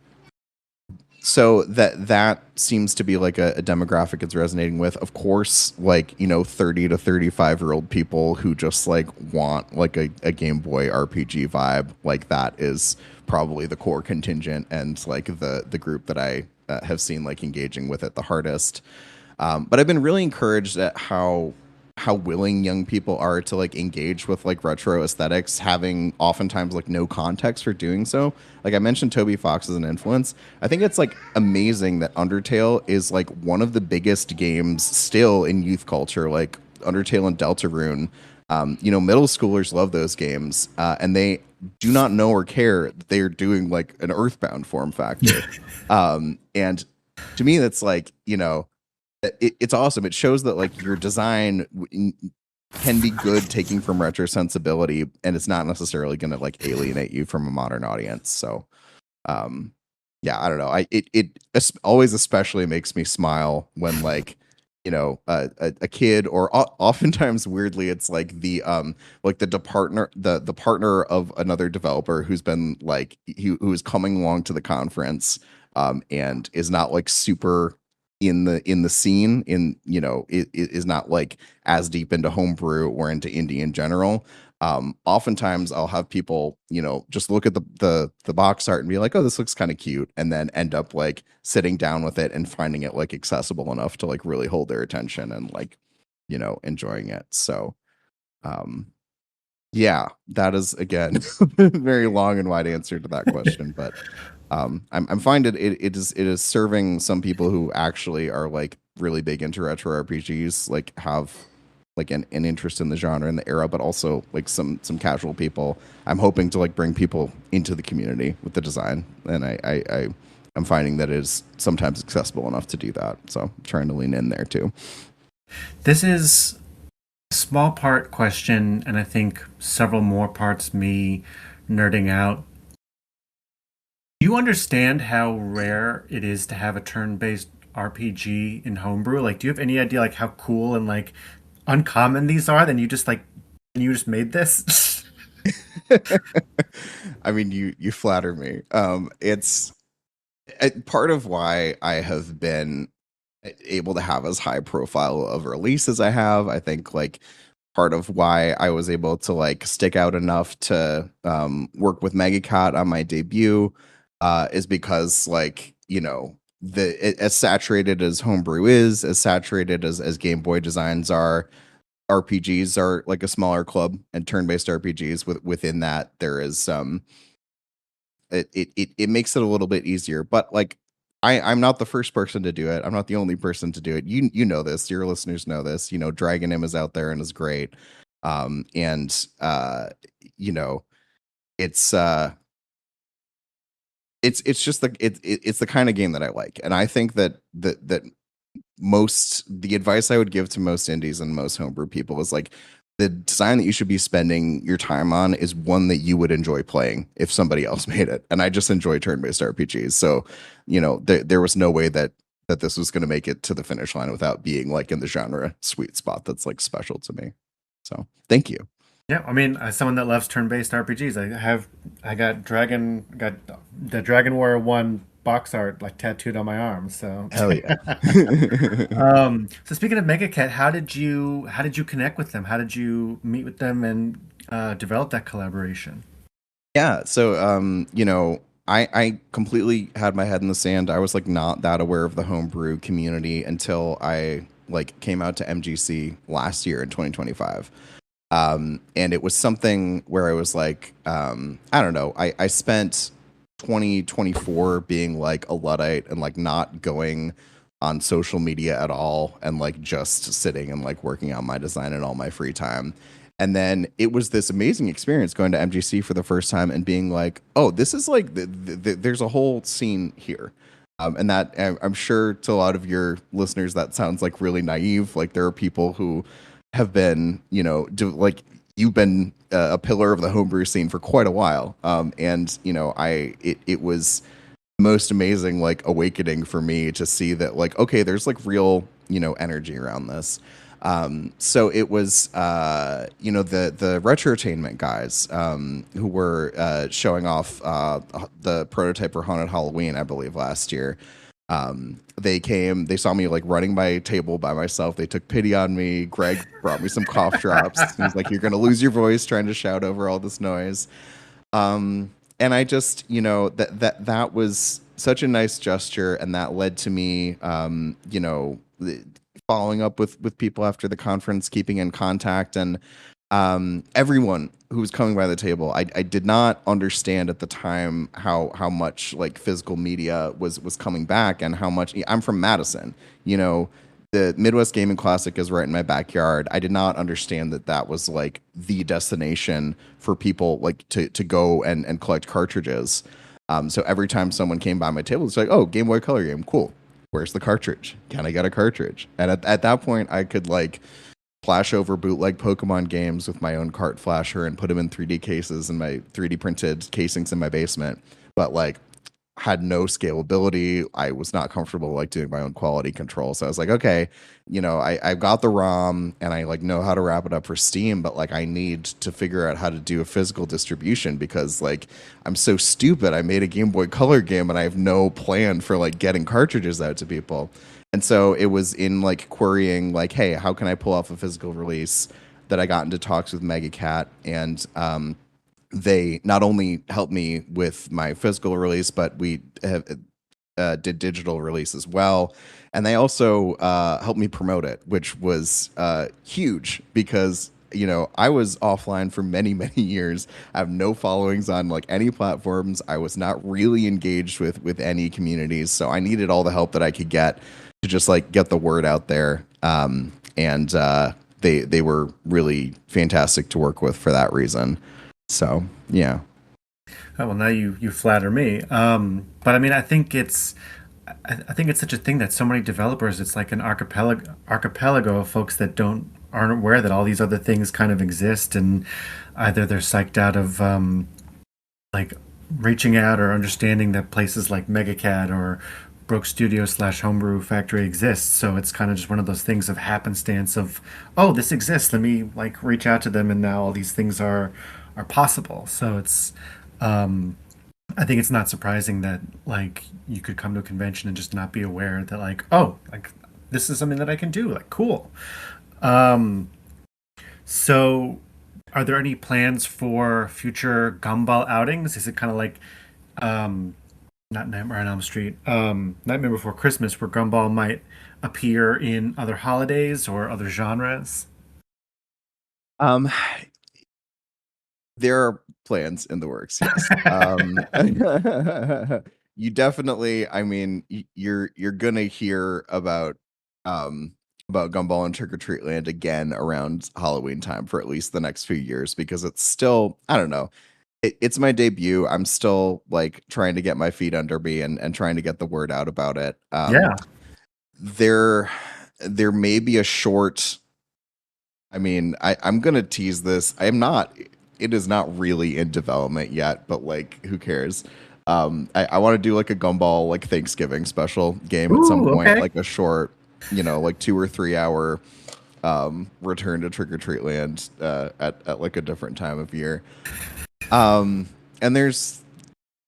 so that seems to be like a demographic it's resonating with. Of course, like 30 to 35-year-old people who just like want like a Game Boy RPG vibe, like that is probably the core contingent and like the group that I have seen like engaging with it the hardest. But I've been really encouraged at how willing young people are to like engage with like retro aesthetics, having oftentimes like no context for doing so. Like I mentioned Toby Fox as an influence. I think it's like amazing that Undertale is like one of the biggest games still in youth culture, like Undertale and Deltarune. Middle schoolers love those games, and they do not know or care that they are doing like an Earthbound form factor. And to me, that's like, it's awesome. It shows that like your design can be good taking from retro sensibility, and it's not necessarily going to like alienate you from a modern audience. So, um, yeah, I don't know. Always especially makes me smile when like a kid, or oftentimes weirdly it's like the partner of another developer who's been like who is coming along to the conference, and is not like super in the scene, it is not like as deep into homebrew or into indie in general. Oftentimes I'll have people, just look at the box art and be like, oh, this looks kind of cute, and then end up like sitting down with it and finding it like accessible enough to like really hold their attention and like, enjoying it. So, um, Yeah, that is again a very long and wide answer to that question, but I'm finding it is serving some people who actually are like really big into retro RPGs, like have like an interest in the genre and the era, but also like some casual people. I'm hoping to like bring people into the community with the design, and I'm finding that it is sometimes accessible enough to do that. So I'm trying to lean in there too. This is a small part question, and I think several more parts me nerding out. Do you understand how rare it is to have a turn-based RPG in Homebrew? Like, do you have any idea like how cool and like uncommon these are? Then you just made this? I mean, you flatter me. It's part of why I have been able to have as high profile of a release as I have. I think like part of why I was able to like stick out enough to work with Megacat on my debut is because like as saturated as Homebrew is, as saturated as Game Boy designs are, RPGs are like a smaller club, and turn-based RPGs within that there is it makes it a little bit easier. But like I'm not the first person to do it. I'm not the only person to do it. You know this. Your listeners know this. Dragon Im is out there and is great. And you know, it's it's just it's the kind of game that I like. And I think that most the advice I would give to most indies and most homebrew people is like the design that you should be spending your time on is one that you would enjoy playing if somebody else made it. And I just enjoy turn-based RPGs. So, there was no way that this was going to make it to the finish line without being like in the genre sweet spot that's like special to me. So, thank you. Yeah, I mean, as someone that loves turn-based RPGs, I got the Dragon Warrior 1 box art like tattooed on my arm. So, Hell yeah. so speaking of Megacat, how did you connect with them? How did you meet with them and develop that collaboration? Yeah, so I completely had my head in the sand. I was like not that aware of the homebrew community until I like came out to MGC last year in 2025. And it was something where I was like, I don't know, I spent 2024 being like a Luddite and like not going on social media at all and like just sitting and like working on my design in all my free time. And then it was this amazing experience going to MGC for the first time and being like, oh, this is like, there's a whole scene here. And that I'm sure to a lot of your listeners, that sounds like really naive. Like there are people who have been, like you've been a pillar of the homebrew scene for quite a while. And it was most amazing like awakening for me to see that like okay, there's like real energy around this. So it was the retrotainment guys who were showing off the prototype for Haunted Halloween, I believe, last year. They came, they saw me like running my table by myself. They took pity on me. Greg brought me some cough drops. He was like, "You're gonna lose your voice trying to shout over all this noise." And I just, that was such a nice gesture, and that led to me, following up with people after the conference, keeping in contact, and everyone who was coming by the table, I did not understand at the time how much like physical media was coming back, and how much I'm from Madison, the Midwest Gaming Classic is right in my backyard. I did not understand that was like the destination for people like to go and collect cartridges. So every time someone came by my table, it's like, oh, Game Boy Color game, cool. Where's the cartridge? Can I get a cartridge? And at that point, I could like flash over bootleg Pokemon games with my own cart flasher and put them in 3D cases and my 3D printed casings in my basement. But like had no scalability. I was not comfortable like doing my own quality control. So I was like, okay, I've got the ROM and I like know how to wrap it up for Steam, but like I need to figure out how to do a physical distribution because like I'm so stupid. I made a Game Boy Color game and I have no plan for like getting cartridges out to people. And so it was in like querying like, hey, how can I pull off a physical release that I got into talks with Megacat, and they not only helped me with my physical release, but we have, did digital release as well. And they also helped me promote it, which was huge because I was offline for many, many years. I have no followings on like any platforms. I was not really engaged with any communities, so I needed all the help that I could get to just like get the word out there. And they were really fantastic to work with for that reason. So yeah. Oh, well, now you flatter me. But I mean, I think it's such a thing that so many developers, it's like an archipelago of folks that aren't aware that all these other things kind of exist, and either they're psyched out of like reaching out or understanding that places like MegaCAD or Broke Studio slash Homebrew Factory exists. So it's kind of just one of those things of happenstance of, oh, this exists. Let me like reach out to them, and now all these things are possible. So it's I think it's not surprising that like you could come to a convention and just not be aware that like, oh, like this is something that I can do. Like, cool. Um, so are there any plans for future Gumball outings? Is it kind of like um not Nightmare on Elm Street, Nightmare Before Christmas, where Gumball might appear in other holidays or other genres? Um, there are plans in the works, yes. You definitely, I mean, you're gonna hear about Gumball and Trick or Treat Land again around Halloween time for at least the next few years because it's still, I don't know, it's my debut. I'm still like trying to get my feet under me and trying to get the word out about it. Yeah. There there may be a short. I mean, I'm gonna tease this. I am not. It is not really in development yet, but like, who cares? I want to do like a Gumball like Thanksgiving special game at some Ooh, point, okay. like a short, like 2 or 3 hour return to Trick or Treat Land at like a different time of year. And there's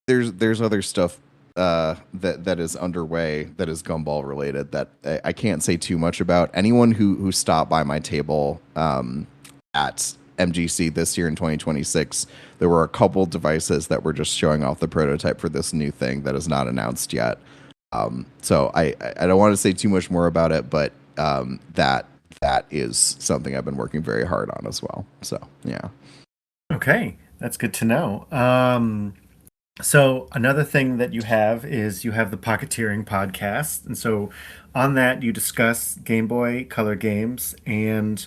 other stuff that is underway that is Gumball related that I can't say too much about. Anyone who stopped by my table at MGC this year in 2026, there were a couple devices that were just showing off the prototype for this new thing that is not announced yet. So I don't want to say too much more about it, but that is something I've been working very hard on as well. So yeah. Okay, that's good to know. So another thing that you have is you have the Pocketeering podcast, and so on that you discuss Game Boy Color games. And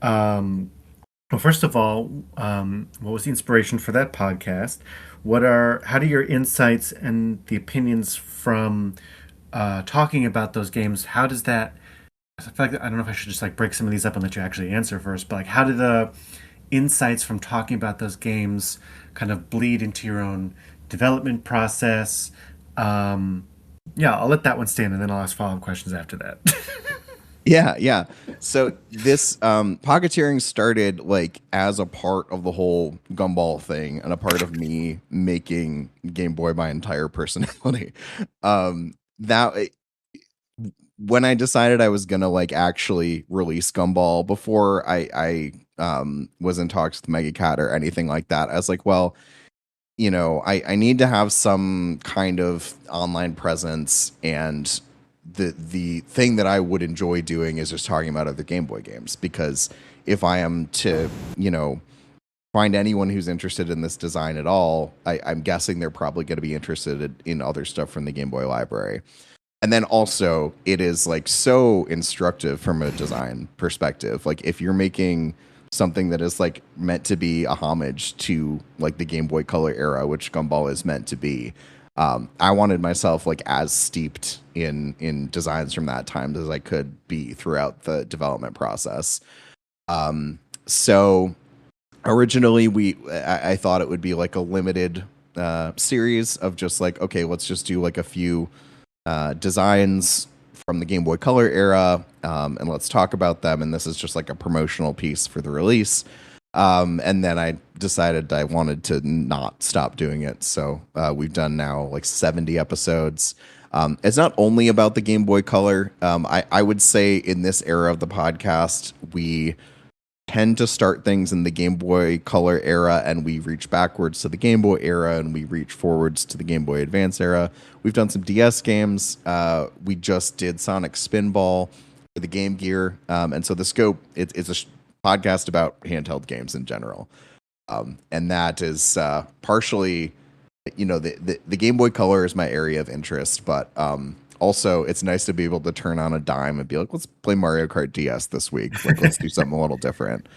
well, first of all, what was the inspiration for that podcast? How do your insights and the opinions from talking about those games? How does that? I feel like I don't know if I should just like break some of these up and let you actually answer first, but like, how do the insights from talking about those games kind of bleed into your own development process? Yeah, I'll let that one stand, and then I'll ask follow-up questions after that. Yeah, yeah. So this Pocketeering started like as a part of the whole Gumball thing and a part of me making Game Boy my entire personality. That when I decided I was gonna like actually release Gumball before I was in talks with MegaCat or anything like that, I was like, well, I need to have some kind of online presence, and the thing that I would enjoy doing is just talking about other Game Boy games, because if I am to, find anyone who's interested in this design at all, I'm guessing they're probably going to be interested in other stuff from the Game Boy library. And then also, it is like so instructive from a design perspective. Like if you're making something that is like meant to be a homage to like the Game Boy Color era, which Gumball is meant to be, I wanted myself like as steeped in designs from that time as I could be throughout the development process. So originally I thought it would be like a limited series of just like, okay, let's just do like a few designs from the Game Boy Color era, and let's talk about them. And this is just like a promotional piece for the release. And then I decided I wanted to not stop doing it. So we've done now like 70 episodes. It's not only about the Game Boy Color. I would say in this era of the podcast, we tend to start things in the Game Boy Color era, and we reach backwards to the Game Boy era, and we reach forwards to the Game Boy Advance era. We've done some DS games. We just did Sonic Spinball for the Game Gear, and so the scope it's podcast about handheld games in general. And that is partially, the Game Boy Color is my area of interest, but also it's nice to be able to turn on a dime and be like, let's play Mario Kart DS this week. Like, let's do something a little different.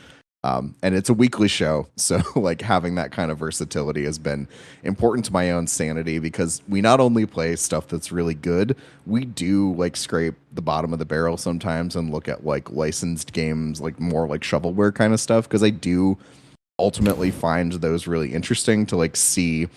And it's a weekly show, so like having that kind of versatility has been important to my own sanity, because we not only play stuff that's really good, we do like scrape the bottom of the barrel sometimes and look at like licensed games, like more like shovelware kind of stuff, because I do ultimately find those really interesting to like see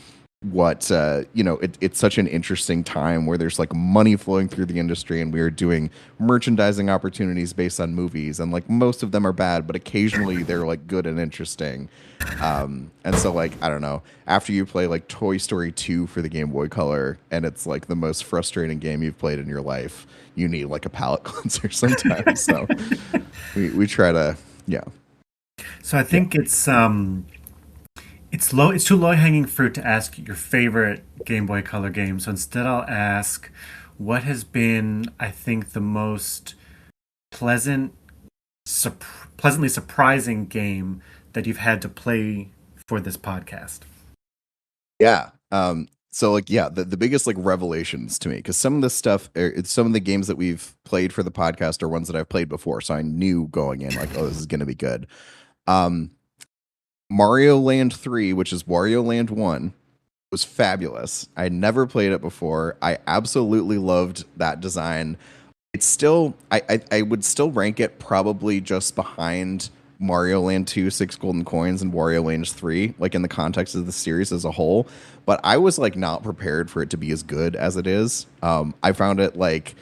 what it's such an interesting time where there's like money flowing through the industry, and we are doing merchandising opportunities based on movies, and like most of them are bad, but occasionally they're like good and interesting. And so like, I don't know, after you play like Toy Story 2 for the Game Boy Color and it's like the most frustrating game you've played in your life, you need like a palate cleanser sometimes. So we try to, yeah. So I think it's too low hanging fruit to ask your favorite Game Boy Color game. So instead I'll ask what has been, I think, the most pleasant pleasantly surprising game that you've had to play for this podcast. Yeah. So like, yeah, the biggest like revelations to me, because some of this stuff, some of the games that we've played for the podcast are ones that I've played before, so I knew going in like, oh, this is going to be good. Mario Land 3, which is Wario Land 1, was fabulous. I never played it before. I absolutely loved that design. It's still, I would still rank it probably just behind Mario Land 2, Six Golden Coins, and Wario Land 3, like in the context of the series as a whole. But I was like not prepared for it to be as good as it is. I found it like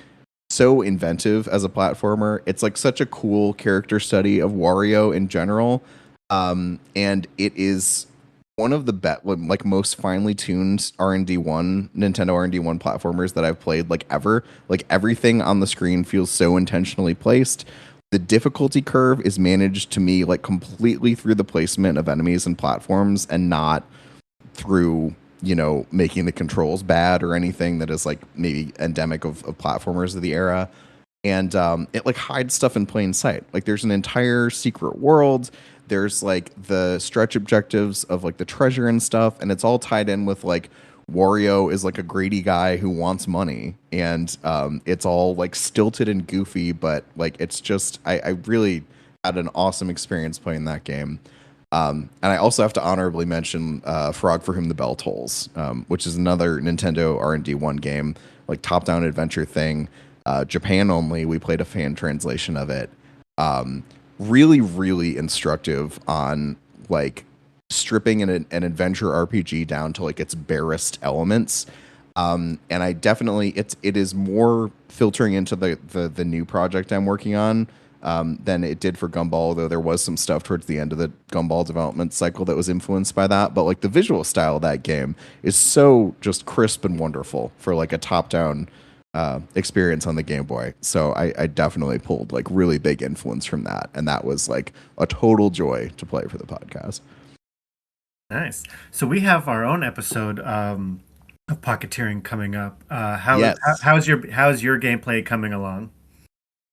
so inventive as a platformer. It's like such a cool character study of Wario in general. And it is one of the like most finely tuned R&D1 Nintendo R&D1 platformers that I've played like ever. Like everything on the screen feels so intentionally placed. The difficulty curve is managed to me like completely through the placement of enemies and platforms, and not through, making the controls bad or anything that is like maybe endemic of platformers of the era. And it like hides stuff in plain sight. Like there's an entire secret world. There's like the stretch objectives of like the treasure and stuff, and it's all tied in with like Wario is like a greedy guy who wants money, and it's all like stilted and goofy, but like it's just I really had an awesome experience playing that game. And I also have to honorably mention Frog for Whom the Bell Tolls, which is another Nintendo R&D1 game, like top-down adventure thing. Japan only. We played a fan translation of it. Really, really instructive on like stripping an adventure RPG down to like its barest elements. And I definitely it is more filtering into the new project I'm working on than it did for Gumball, though there was some stuff towards the end of the Gumball development cycle that was influenced by that. But like the visual style of that game is so just crisp and wonderful for like a top-down experience on the Game Boy. So I definitely pulled like really big influence from that, and that was like a total joy to play for the podcast. Nice. So we have our own episode of Pocketeering coming up. Yes. How's your gameplay coming along?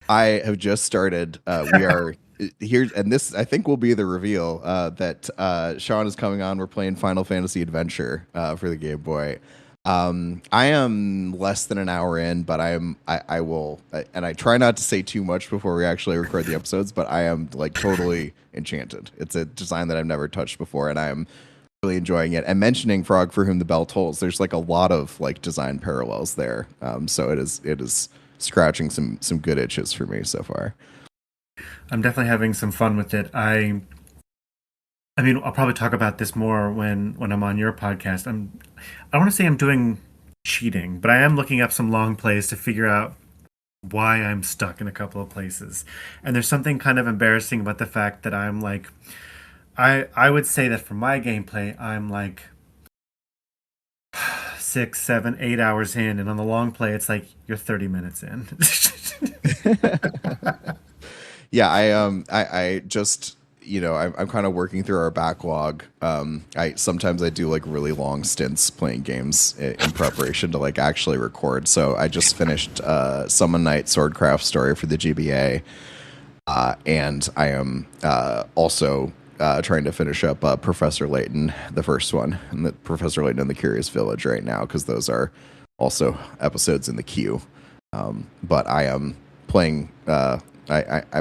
I have just started. We are here, and this I think will be the reveal that Sean is coming on. We're playing Final Fantasy Adventure for the Game Boy. I am less than an hour in, but I will, and I try not to say too much before we actually record the episodes, but I am like totally enchanted. It's a design that I've never touched before, and I am really enjoying it. And mentioning Frog for Whom the Bell Tolls, there's like a lot of like design parallels there. So it is scratching some good itches for me so far. I'm definitely having some fun with it. I mean, I'll probably talk about this more when I'm on your podcast. I don't want to say I'm doing cheating, but I am looking up some long plays to figure out why I'm stuck in a couple of places. And there's something kind of embarrassing about the fact that I'm like, I would say that for my gameplay, I'm like 6, 7, 8 hours in, and on the long play, it's like you're 30 minutes in. Yeah, I just, I'm kind of working through our backlog. I do like really long stints playing games in preparation to like actually record. So I just finished Summon Night Swordcraft story for the GBA. And I am also trying to finish up Professor Layton, the first one, and the Professor Layton and the Curious Village right now, because those are also episodes in the queue. But I am playing. I'm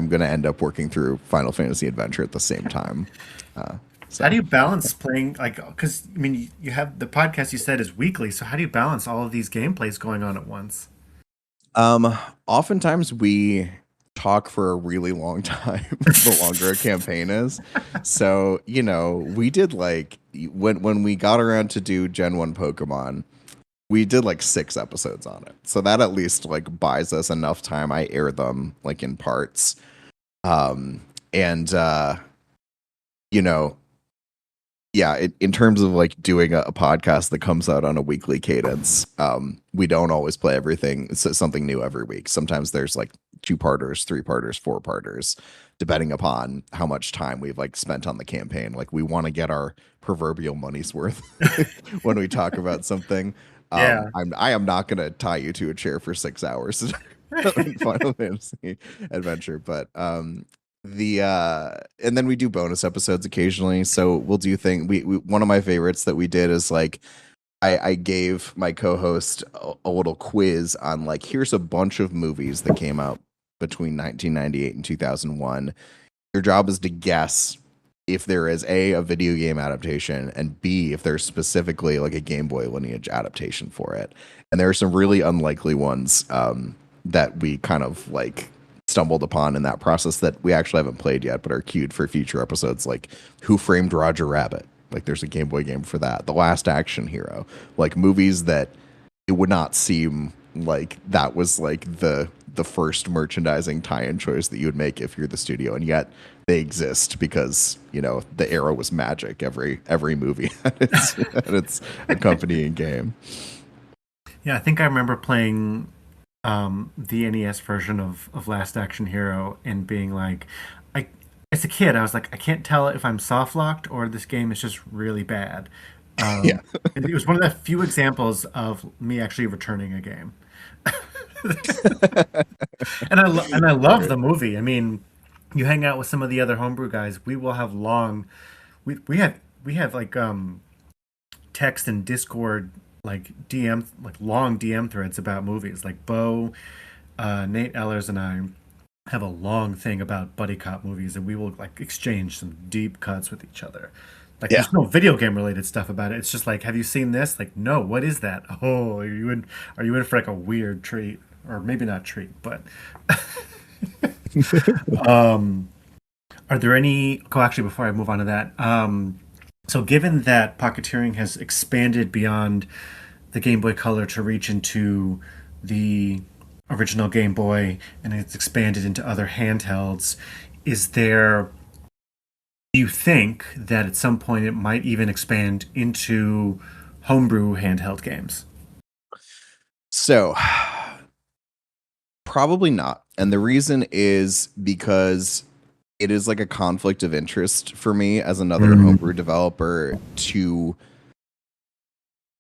going to end up working through Final Fantasy Adventure at the same time. Uh, How do so you balance playing like because I mean you have the podcast you said is weekly, so how do you balance all of these gameplays going on at once? Um, oftentimes we talk for a really long time, the longer a campaign is. So, we did like when we got around to do Gen 1 Pokemon, we did like 6 episodes on it. So that at least like buys us enough time. I air them like in parts. And you know, yeah, in terms of like doing a podcast that comes out on a weekly cadence, we don't always play everything. It's something new every week. Sometimes there's like 2-parters, 3-parters, 4-parters, depending upon how much time we've like spent on the campaign. Like we want to get our proverbial money's worth when we talk about something. Yeah. I am not going to tie you to a chair for 6 hours in Final Fantasy Adventure, but and then we do bonus episodes occasionally, so we'll do we one of my favorites that we did is like I gave my co-host a little quiz on like here's a bunch of movies that came out between 1998 and 2001. Your job is to guess if there is a video game adaptation, and B, if there's specifically like a Game Boy lineage adaptation for it. And there are some really unlikely ones that we kind of like stumbled upon in that process that we actually haven't played yet, but are queued for future episodes, like Who Framed Roger Rabbit? Like there's a Game Boy game for that. The Last Action Hero. Like movies that it would not seem like that was like the first merchandising tie-in choice that you would make if you're the studio, and yet they exist because the era was magic. Every movie had its accompanying game. Yeah, I think I remember playing the NES version of Last Action Hero and being like, I as a kid, I was like, I can't tell if I'm soft locked or this game is just really bad. Yeah. It was one of the few examples of me actually returning a game, and I love the movie. I mean, you hang out with some of the other homebrew guys, we will have long, we have like text and Discord like DM like long DM threads about movies. Like Bo, Nate Ellers, and I have a long thing about buddy cop movies, and we will like exchange some deep cuts with each other. Like Yeah. there's no video game related stuff about it. It's just like, have you seen this? Like, no, what is that? Oh, are you in for like a weird treat? Or maybe not treat, but um are there any oh actually before I move on to that, so given that Pocketeering has expanded beyond the Game Boy Color to reach into the original Game Boy and it's expanded into other handhelds, is there, do you think that at some point it might even expand into homebrew handheld games? So probably not. And the reason is because it is like a conflict of interest for me as another homebrew developer to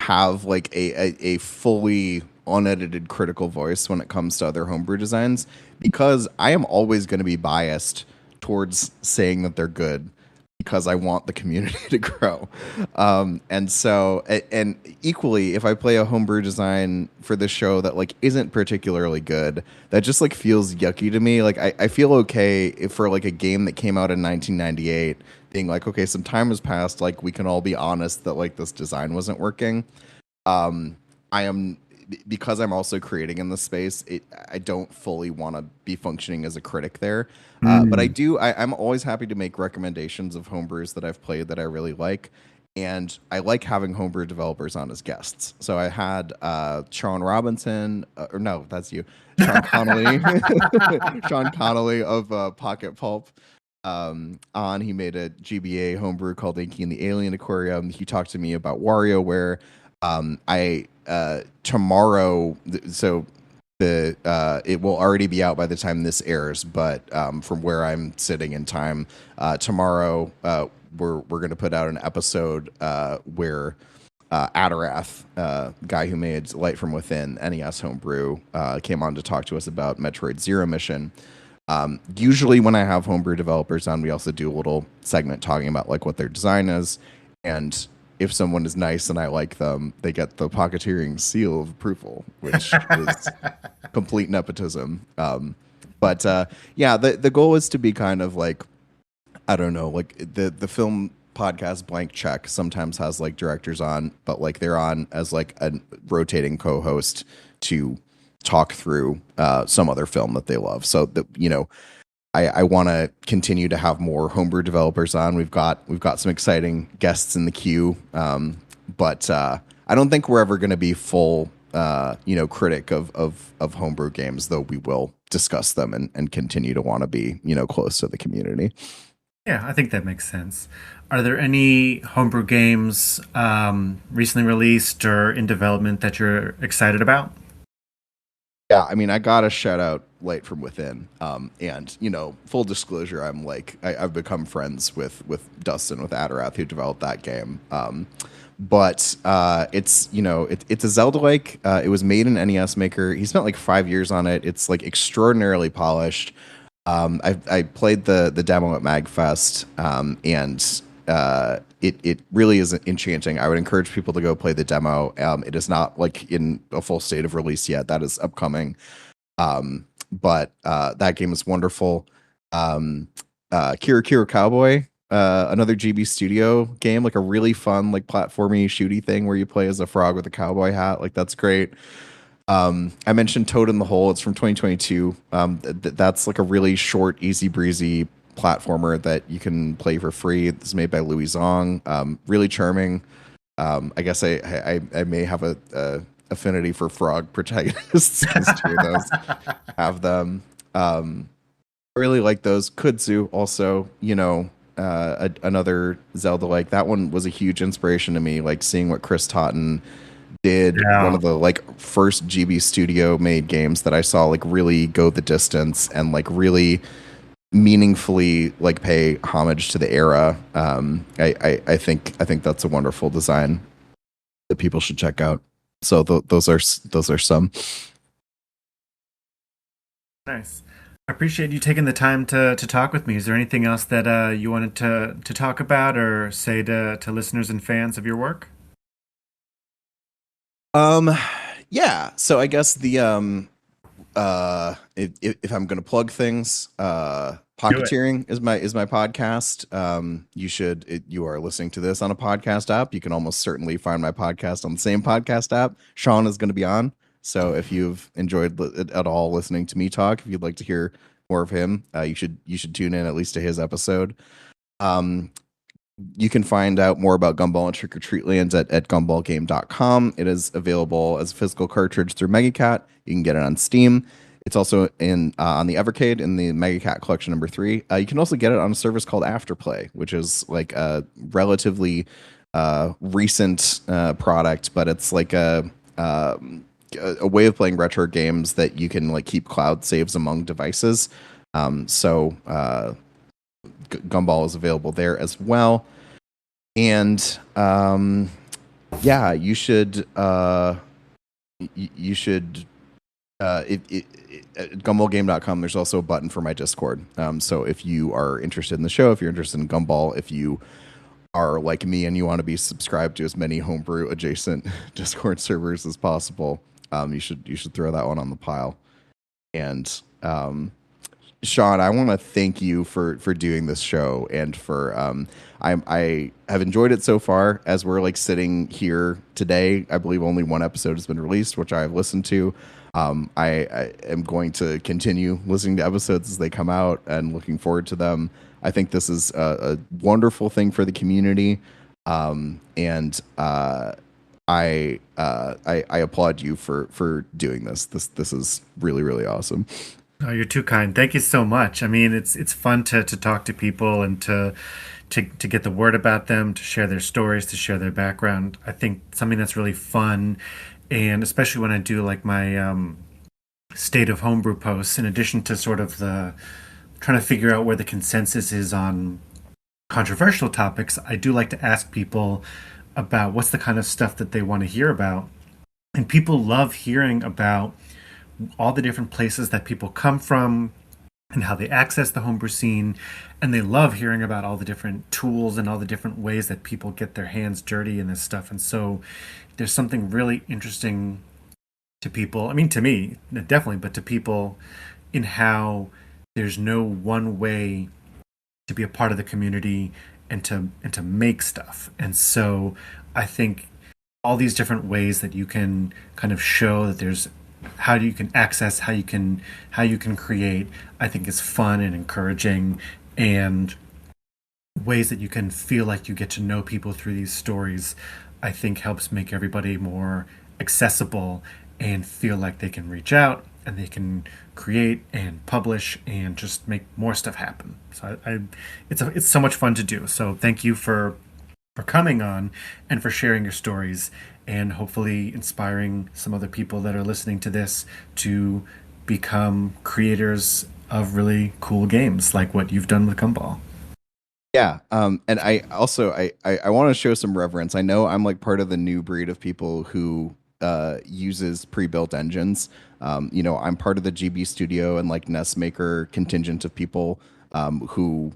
have like a fully unedited critical voice when it comes to other homebrew designs, because I am always going to be biased towards saying that they're good because I want the community to grow. And so, and equally, if I play a homebrew design for this show that like isn't particularly good, that just like feels yucky to me. Like I feel okay if for like a game that came out in 1998 being like, okay, some time has passed. Like we can all be honest that like this design wasn't working. I am, because I'm also creating in this space, I don't fully want to be functioning as a critic there. But I'm always happy to make recommendations of homebrews that I've played that I really like. And I like having homebrew developers on as guests. So I had Sean Robinson, or no, that's you, Sean Connolly, Sean Connolly of Pocket Pulp on. He made a GBA homebrew called Inky and the Alien Aquarium. He talked to me about WarioWare. I tomorrow, so the it will already be out by the time this airs, but from where I'm sitting in time, tomorrow we're going to put out an episode where Adarath, guy who made Light from Within, NES homebrew, came on to talk to us about Metroid Zero Mission. Usually when I have homebrew developers on, we also do a little segment talking about like what their design is, and if someone is nice and I like them, they get the Pocketeering seal of approval, which is complete nepotism. But yeah, the goal is to be kind of like, I don't know, like the film podcast Blank Check sometimes has like directors on, but like they're on as like a rotating co-host to talk through some other film that they love. So that, I want to continue to have more homebrew developers on. We've got some exciting guests in the queue, but I don't think we're ever going to be full critic of homebrew games, though we will discuss them and continue to want to be close to the community. Yeah, I think that makes sense. Are there any homebrew games recently released or in development that you're excited about? Yeah, I mean, I got a shout out Light from Within, and full disclosure, I've become friends with Dustin with Adarath who developed that game. But it's a Zelda like. It was made in NES Maker. He spent like 5 years on it. It's like extraordinarily polished. I played the demo at Magfest, and it really is enchanting. I would encourage people to go play the demo. It is not like in a full state of release yet. That is upcoming. But that game is wonderful. Kira Kira Cowboy, another GB Studio game, like a really fun like platformy shooty thing where you play as a frog with a cowboy hat. Like that's great. I mentioned Toad in the Hole. It's from 2022. That's like a really short, easy breezy platformer that you can play for free. It's made by Louis Zong. Really charming. I guess I may have a affinity for frog protagonists because two of those have them. I really like those. Kudzu also, another Zelda like that one was a huge inspiration to me. Like seeing what Chris Totten did, one Yeah. of the like first GB Studio made games that I saw like really go the distance and like really meaningfully like pay homage to the era. I think that's a wonderful design that people should check out. So those are some. Nice. I appreciate you taking the time to talk with me. Is there anything else that you wanted to talk about or say to listeners and fans of your work? Um, yeah. So I guess the if I'm gonna plug things, Do it. Pocketeering is my podcast. You are listening to this on a podcast app. You can almost certainly find my podcast on the same podcast app. Sean is going to be on. So if you've enjoyed at all listening to me talk, if you'd like to hear more of him, you should tune in at least to his episode. Um, you can find out more about Gumball and Trick or Treat Lands at gumballgame.com. It is available as a physical cartridge through Megacat. You can get it on Steam. It's also in on the Evercade in the Megacat Collection number 3. You can also get it on a service called Afterplay, which is like a relatively recent product, but it's like a way of playing retro games that you can like keep cloud saves among devices. So Gumball is available there as well. And yeah, you should at gumballgame.com. There's also a button for my Discord. So if you are interested in the show, if you're interested in Gumball, if you are like me and you want to be subscribed to as many homebrew adjacent Discord servers as possible, you should throw that one on the pile. And Sean, I want to thank you for doing this show and for I have enjoyed it so far. As we're like sitting here today, I believe only one episode has been released, which I have listened to. I am going to continue listening to episodes as they come out and looking forward to them. I think this is a wonderful thing for the community, and I applaud you for doing this. This is really really awesome. Oh, you're too kind. Thank you so much. I mean, it's fun to talk to people and to get the word about them, to share their stories, to share their background. I think something that's really fun, and especially when I do like my state of homebrew posts, in addition to sort of the trying to figure out where the consensus is on controversial topics, I do like to ask people about what's the kind of stuff that they want to hear about. And people love hearing about all the different places that people come from, and how they access the homebrew scene, and they love hearing about all the different tools and all the different ways that people get their hands dirty in this stuff. And so there's something really interesting to people. I mean, to me, definitely, but to people in how there's no one way to be a part of the community and to make stuff. And so I think all these different ways that you can kind of show that there's how you can access, how you can create, I think is fun and encouraging, and ways that you can feel like you get to know people through these stories, I think helps make everybody more accessible and feel like they can reach out and they can create and publish and just make more stuff happen. So it's so much fun to do. So thank you for coming on and for sharing your stories and hopefully inspiring some other people that are listening to this to become creators of really cool games like what you've done with Gumball. Yeah, and I also I want to show some reverence. I know I'm like part of the new breed of people who uses pre-built engines. I'm part of the GB Studio and like NES Maker contingent of people who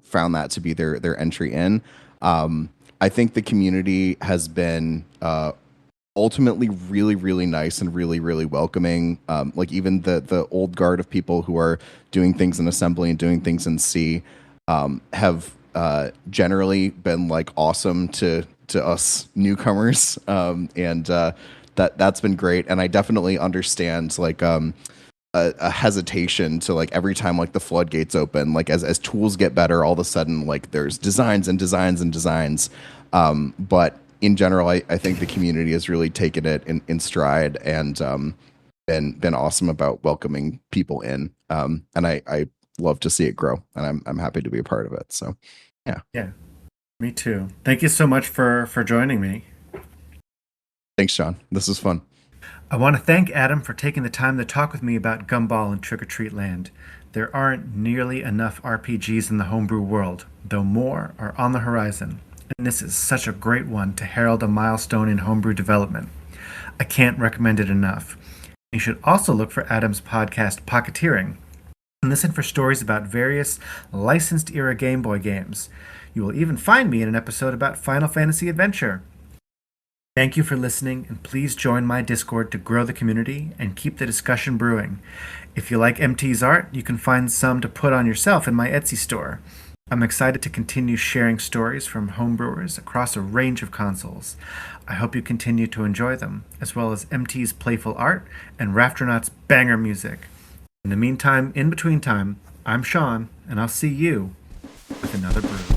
found that to be their entry in. I think the community has been ultimately really really nice and really really welcoming. Like even the old guard of people who are doing things in assembly and doing things in C have generally been like awesome to us newcomers, and that's been great. And I definitely understand like a hesitation to like every time like the floodgates open, like as tools get better, all of a sudden like there's designs and designs and designs. But in general, I think the community has really taken it in stride and been awesome about welcoming people in. And I love to see it grow, and I'm happy to be a part of it. So yeah. Yeah, me too. Thank you so much for joining me. Thanks, Sean. This was fun. I want to thank Adam for taking the time to talk with me about Gumball and Trick or Treat Land. There aren't nearly enough RPGs in the homebrew world, though more are on the horizon, and this is such a great one to herald a milestone in homebrew development. I can't recommend it enough. You should also look for Adam's podcast Pocketeering and listen for stories about various licensed era Game Boy games. You will even find me in an episode about Final Fantasy Adventure. Thank you for listening, and please join my Discord to grow the community and keep the discussion brewing. If you like MT's art, you can find some to put on yourself in my Etsy store. I'm excited to continue sharing stories from homebrewers across a range of consoles. I hope you continue to enjoy them, as well as MT's playful art and Rafternaut's banger music. In the meantime, in between time, I'm Sean, and I'll see you with another brew.